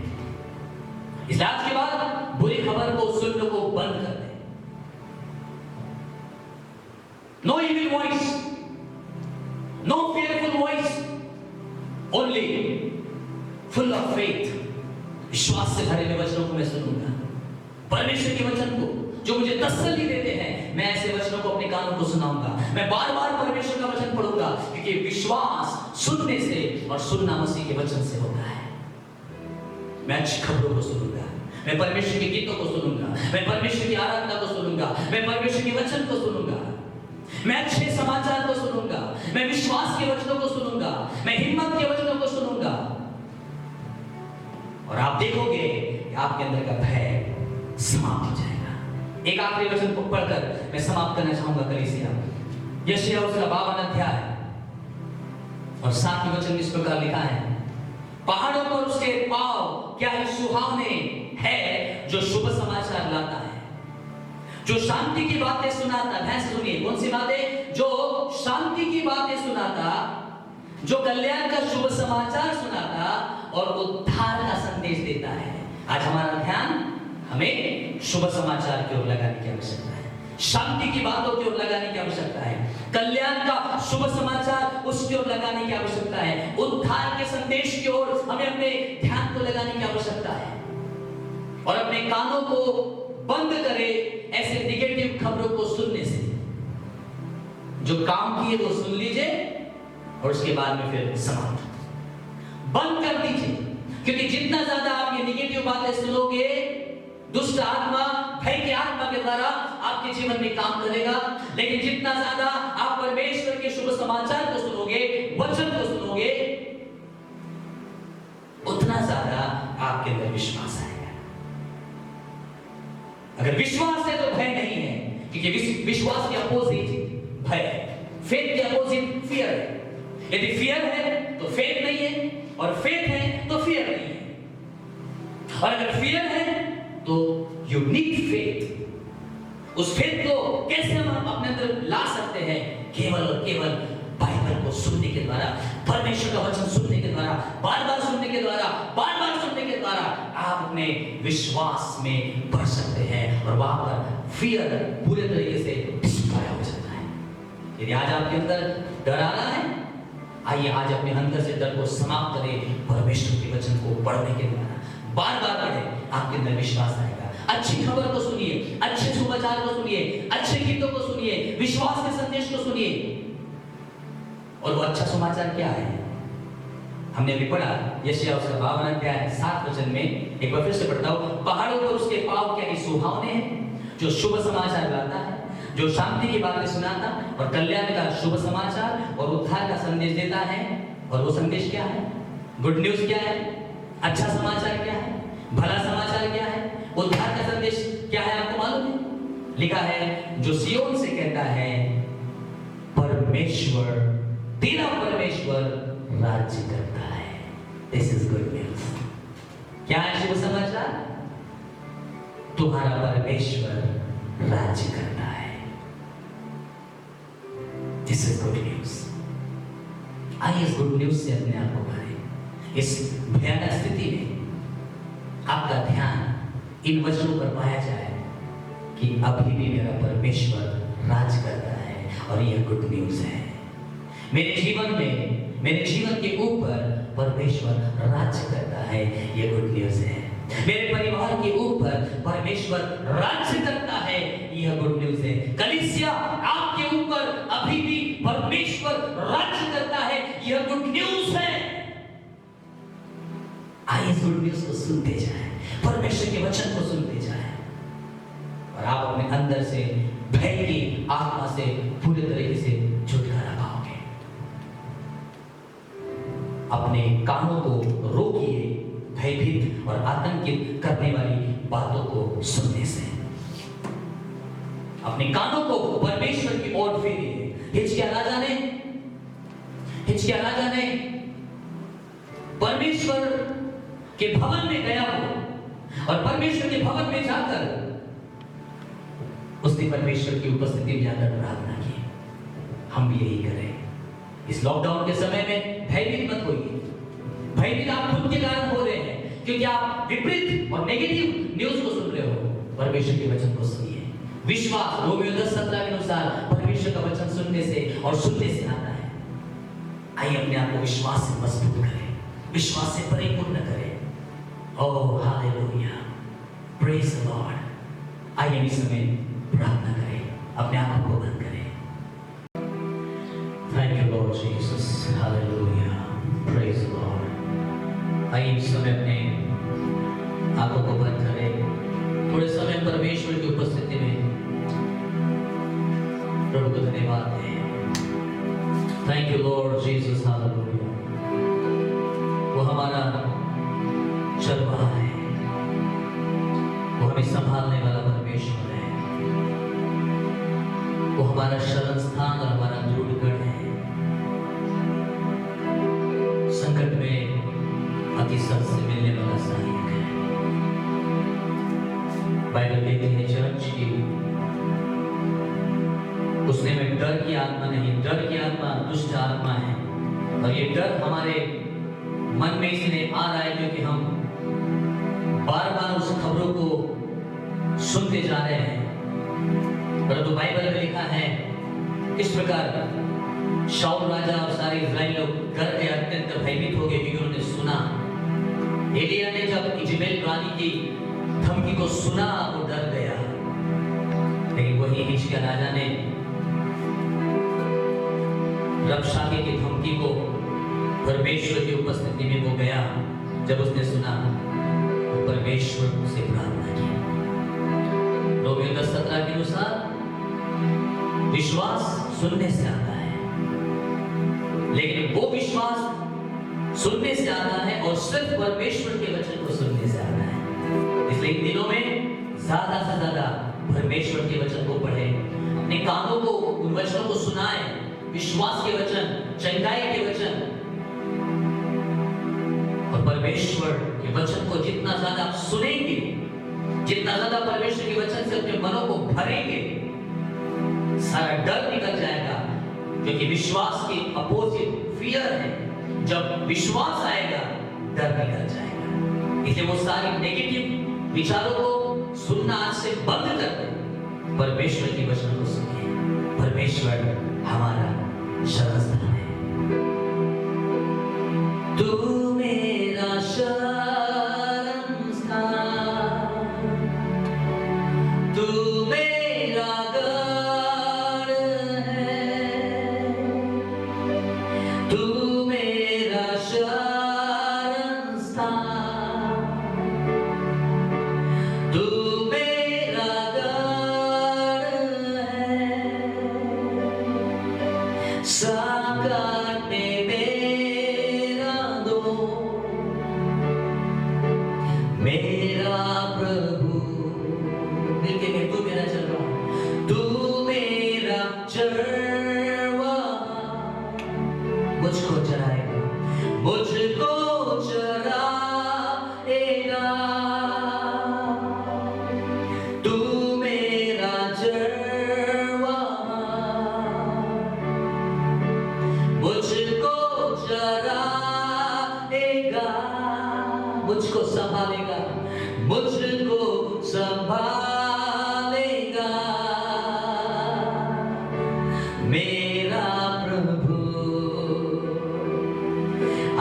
Speaker 1: इसलिए आज के बाद बुरी खबर को सुनने को बंद कर दें। No evil voice, no fearful voice, only full of faith। विश्वास से भरे हुए वचनों को मैं सुनूंगा, परमेश्वर के वचन को जो मुझे तसल्ली देते हैं, मैं ऐसे वचनों को अपने कानों को सुनाऊंगा। मैं बार बार परमेश्वर का वचन पढ़ूंगा, क्योंकि विश्वास सुनने से और सुनना मसीह के वचन से होता है। मैं अच्छी खबरों को सुनूंगा, मैं परमेश्वर के गीतों को सुनूंगा, मैं परमेश्वर की आराधना को सुनूंगा, मैं परमेश्वर के वचन को सुनूंगा, मैं अच्छे समाचार को सुनूंगा, मैं विश्वास के वचनों को सुनूंगा, मैं हिम्मत के वचनों को सुनूंगा। और आप देखोगे कि आपके अंदर का भय समाप्त हो जाएगा। एक आखिरी वचन को पढ़कर मैं समाप्त करना चाहूंगा। कलीसिया यशायाह उसका 52वां अध्याय और 7वें वचन में इस प्रकार लिखा है, पहाड़ों पर उसके पांव क्या ही सुहावने है जो शुभ समाचार लाता है, जो शांति की बातें सुनाता। ध्यान से सुनिए, कौन सी बातें? जो शांति की बातें सुनाता, जो कल्याण का शुभ समाचार सुनाता और उद्धार का संदेश देता है। आज हमारा ध्यान हमें शुभ समाचार की ओर लगाने की आवश्यकता है, शांति की बातों की ओर लगाने की आवश्यकता है, कल्याण का शुभ समाचार उसकी ओर लगाने की आवश्यकता है, उद्धार के संदेश की ओर हमें अपने ध्यान को लगाने की आवश्यकता है। और अपने कानों को बंद करें ऐसे निगेटिव खबरों को सुनने से। जो काम किए वो सुन लीजिए और उसके बाद में फिर समाप्त बंद कर दीजिए, क्योंकि जितना ज्यादा आप ये निगेटिव बातें सुनोगे, दुष्ट आत्मा भय की आत्मा के द्वारा आपके जीवन में काम करेगा। लेकिन जितना ज्यादा आप परमेश्वर के शुभ समाचार को सुनोगे, वचन को सुनोगे, उतना ज्यादा आपके अंदर विश्वास आएगा। अगर विश्वास है तो भय नहीं है, क्योंकि विश्वास के अपोजिट भय है, फेथ के अपोजिट फियर है। यदि फियर है तो फेथ नहीं है, और फेथ है तो फियर नहीं है। और अगर फियर है तो यू नीड फेथ। उस फेथ को कैसे हम अपने अंदर ला सकते हैं? केवल और केवल बाइबल को सुनने के द्वारा, परमेश्वर का वचन सुनने के द्वारा, बार बार सुनने के द्वारा, बार बार सुनने के द्वारा आप अपने विश्वास में बढ़ सकते हैं और वहां पर फियर पूरे तरीके से डिस्ट्रॉय हो जाता है। यदि आज आपके अंदर डर आ रहा है, आइए आज अपने अंदर से डर को समाप्त करें। परमेश्वर के वचन को पढ़ने के द्वारा बार बार पढ़ें, आपके अंदर विश्वास आएगा। अच्छी खबर को सुनिए, अच्छे समाचार को सुनिए, अच्छे गीतों को सुनिए, विश्वास के संदेश को सुनिए। और वो अच्छा समाचार क्या है? हमने अभी पढ़ा यशायाह उसका 52वां अध्याय 7 वचन में, एक बार फिर से पढ़ता हूं, पहाड़ों पर उसके पांव क्या ही सुहावने हैं, जो शुभ समाचार लाता है, जो शांति की बातें सुनाता और कल्याण का शुभ समाचार और उद्धार का संदेश देता है। और वो संदेश क्या है? गुड न्यूज क्या है? अच्छा समाचार क्या है? भला समाचार क्या है? उद्धार का संदेश क्या है? आपको मालूम है? लिखा है, जो सियोन से कहता है, परमेश्वर, तेरा परमेश्वर राज्य करता है। This is good news. क्या है शुभ समाचार? तुम्हारा परमेश्वर राज्य करता है। This is good news. आइए इस गुड न्यूज से अपने आप को भरें। इस भयानक स्थिति में आपका ध्यान इन वचनों पर पाया जाए कि अभी भी मेरा परमेश्वर राज करता है और यह गुड न्यूज है। मेरे जीवन में, मेरे जीवन के ऊपर परमेश्वर राज्य करता है, यह गुड न्यूज है। मेरे परिवार के ऊपर परमेश्वर राज्य करता है, यह गुड न्यूज है। कलीसिया, आपके ऊपर अभी भी परमेश्वर राज्य करता है, यह गुड न्यूज है। आइए इस गुड न्यूज को सुनते जाएं, परमेश्वर के वचन को सुनते जाएं, और आप अपने अंदर से भय की आत्मा से पूरे तरीके से छुटकारा पाओगे। अपने कानों को रोकिए भयभीत और आतंकित करने वाली बातों को सुनने से। अपने कानों को परमेश्वर की ओर फेरिए, हिजकिय्याह राजा ने परमेश्वर के भवन में गया हो और परमेश्वर के भवन में जाकर उसने परमेश्वर की उपस्थिति में जाकर प्रार्थना की। हम भी यही करें। इस लॉकडाउन के समय में भयभीत मत होइए। भयभीत आप खुद के कारण हो रहे हैं क्योंकि आप विपरीत और नेगेटिव न्यूज को सुन रहे हो। परमेश्वर के वचन को सुनिए। विश्वास रोमियो 10:17 के अनुसार परमेश्वर का वचन सुनने से और सुनने से आता है। आइए अपने आप को विश्वास से मजबूत करें, विश्वास से परिपूर्ण करें। Oh hallelujah, praise the Lord. आइए इस समय प्रार्थना करें, अपने आंखों को बंद करें। Thank you Lord Jesus, hallelujah, praise the Lord. आइए इस समय अपने आंखों को बंद करें, थोड़े समय परमेश्वर की उपस्थिति में प्रभु को धन्यवाद दें। Thank you Lord Jesus, hallelujah. वो हमारा चरवाहा है, वो हमें संभालने वाला परमेश्वर है, वो हमारा शरण स्थान और हमारा दृढ़ गढ़ है। संकट में अति सख्त से मिलने वाला सहायक है। बाइबल कहती है चर्च की उसने में डर की आत्मा नहीं, डर की आत्मा दुष्ट आत्मा है। और ये डर हमारे मन में इसलिए आ रहा है क्योंकि हम बार बार उस खबरों को सुनते जा रहे हैं। परंतु बाइबल में लिखा है इस प्रकार शाऊल राजा और सारे इस्राएली लोग डर गए, अत्यंत भयभीत हो गए क्योंकि उन्होंने सुना। एलिया ने जब इजेबेल रानी की धमकी को सुना वो डर गया। लेकिन वही हिजकिय्याह राजा ने रबशाके की धमकी को परमेश्वर की उपस्थिति में वो गया। जब उसने सुना तो परमेश्वर से प्रार्थना की। रोमियो 10:17 के अनुसार विश्वास सुनने से आता है, लेकिन वो विश्वास सुनने से आता है और सिर्फ परमेश्वर के वचन को सुनने से आता है। इसलिए इन दिनों में ज्यादा से ज्यादा परमेश्वर के वचन को पढ़े, अपने कानों को उन वचनों को सुनाए। विश्वास के वचन, चंगाई के वचन और परमेश्वर के वचन को जितना ज्यादा आप सुनेंगे, जितना ज्यादा परमेश्वर के वचन से अपने मनों को भरेंगे, सारा डर निकल जाएगा। क्योंकि विश्वास के अपोजिट फियर है। जब विश्वास आएगा डर निकल जाएगा। इसलिए वो सारी नेगेटिव विचारों को सुनना आज से बंद कर दे, परमेश्वर की वचन को सुनिए। परमेश्वर हमारा शरण स्थान है। तू मेरा शरण स्थान, तू मेरा गढ़ है, तू मेरा शरण स्थान, तू मेरा गढ़ है। संकट में मेरा दो, मेरा प्रभु। मिलके कह, तू मेरा चरवाहा, तू मेरा चरवाहा, मुझको चराएगा, मुझको चराएगा। तू मेरा चरवाहा, मुझको चराएगा, मुझको संभालेगा, मुझको संभालेगा। मेरा प्रभु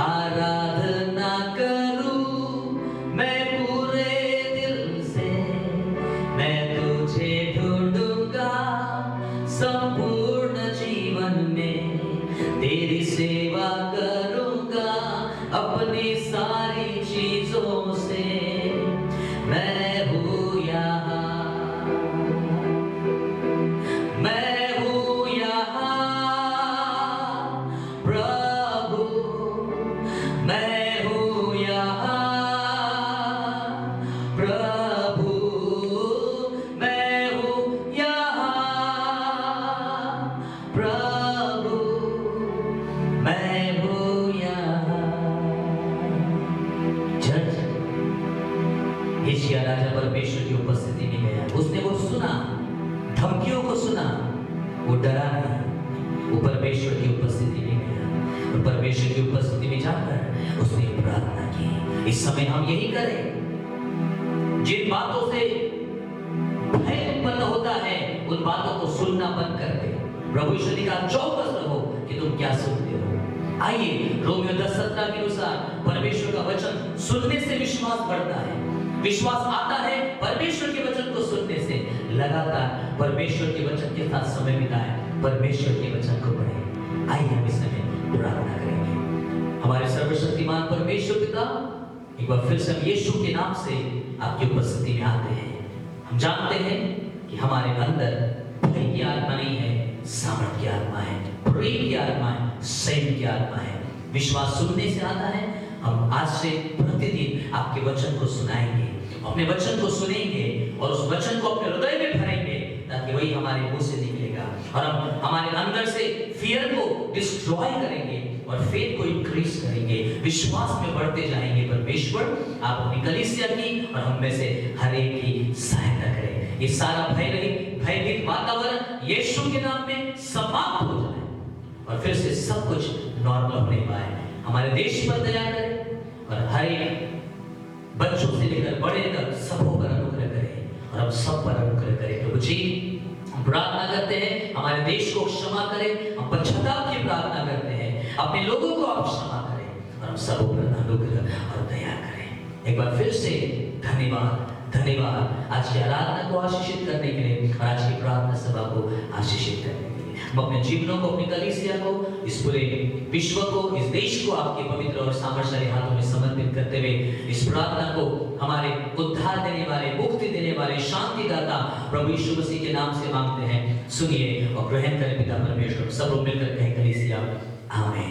Speaker 1: आराधना करूं मैं पूरे दिल से, मैं तुझे ढूंढूंगा संपूर्ण जीवन में, तेरी सेवा करूंगा अपनी सारी चीजों से। मैं हूँ यहाँ, मैं हूँ यहाँ प्रभु, मैं हूँ यहाँ प्रभु, मैं हूँ यहाँ डरा नहीं, वो परमेश्वर की उपस्थिति में गया और परमेश्वर की उपस्थिति में जाकर उसने प्रार्थना की। इस समय हम यही करें, जिन बातों से भय उत्पन्न होता है उन बातों को सुनना बंद कर दे। प्रभु यीशु ने कहा चौकस रहो कि तुम क्या सुनते हो। आइए रोमियो 10:17 के अनुसार परमेश्वर का वचन सुनने से विश्वास बढ़ता है, विश्वास आता है परमेश्वर के वचन को सुनने से। लगातार परमेश्वर के वचन के साथ समय बिताएं, परमेश्वर के वचन को पढ़ें। आइए हम इस समय प्रार्थना करेंगे। हमारे सर्वशक्तिमान परमेश्वर पिता, एक बार फिर से हम यीशु के नाम से आपकी उपस्थिति में आते हैं। हम जानते हैं कि हमारे अंदर भय की आत्मा नहीं है, सामर्थ की आत्मा है, प्रेम की आत्मा है, संयम की आत्मा है। विश्वास सुनने से आता है। हम आज से प्रतिदिन आपके वचन को सुनाएंगे, अपने वचन को सुनेंगे और उस वचन को अपने हृदय में भरेंगे, ताकि वही हमारे मुंह से निकलेगा और हम हमारे अंदर से फियर को डिस्ट्रॉय करेंगे और फेथ को इंक्रीज करेंगे, विश्वास में बढ़ते जाएंगे। परमेश्वर आप अपनी कलीसिया की और हम में से हर एक की सहायता करें। ये सारा भयभीत वातावरण यीशु के नाम में समाप्त हो जाए और फिर से सब कुछ नॉर्मल होने पाए। हमारे देश पर दया करें और हर एक बच्चों से लेकर बड़े तक सबों पर अनुग्रह करें और हम सब पर अनुग्रह करें। प्रभु जी, हम प्रार्थना करते हैं हमारे देश को क्षमा करें। हम पश्चाताप की प्रार्थना करते हैं, अपने लोगों को आप क्षमा करें और हम सबों पर अनुग्रह और दया करें। एक बार फिर से धन्यवाद आज की आराधना को आशीषित करने के लिए और आज की प्रार्थना सभा को आशीषित करने के लिए। हम अपने जीवनों को, अपनी कलीसिया को, इस पूरे विश्व को, इस देश को आपके पवित्र और सामर्थ्यशाली हाथों में समर्पित करते हुए इस प्रार्थना को हमारे उद्धार देने वाले, मुक्ति देने वाले, शांति दाता प्रभु यीशु मसीह के नाम से मांगते हैं। सुनिए और ग्रहण करें पिता परमेश्वर। सब लोग मिलकर कहें कलीसिया आमीन।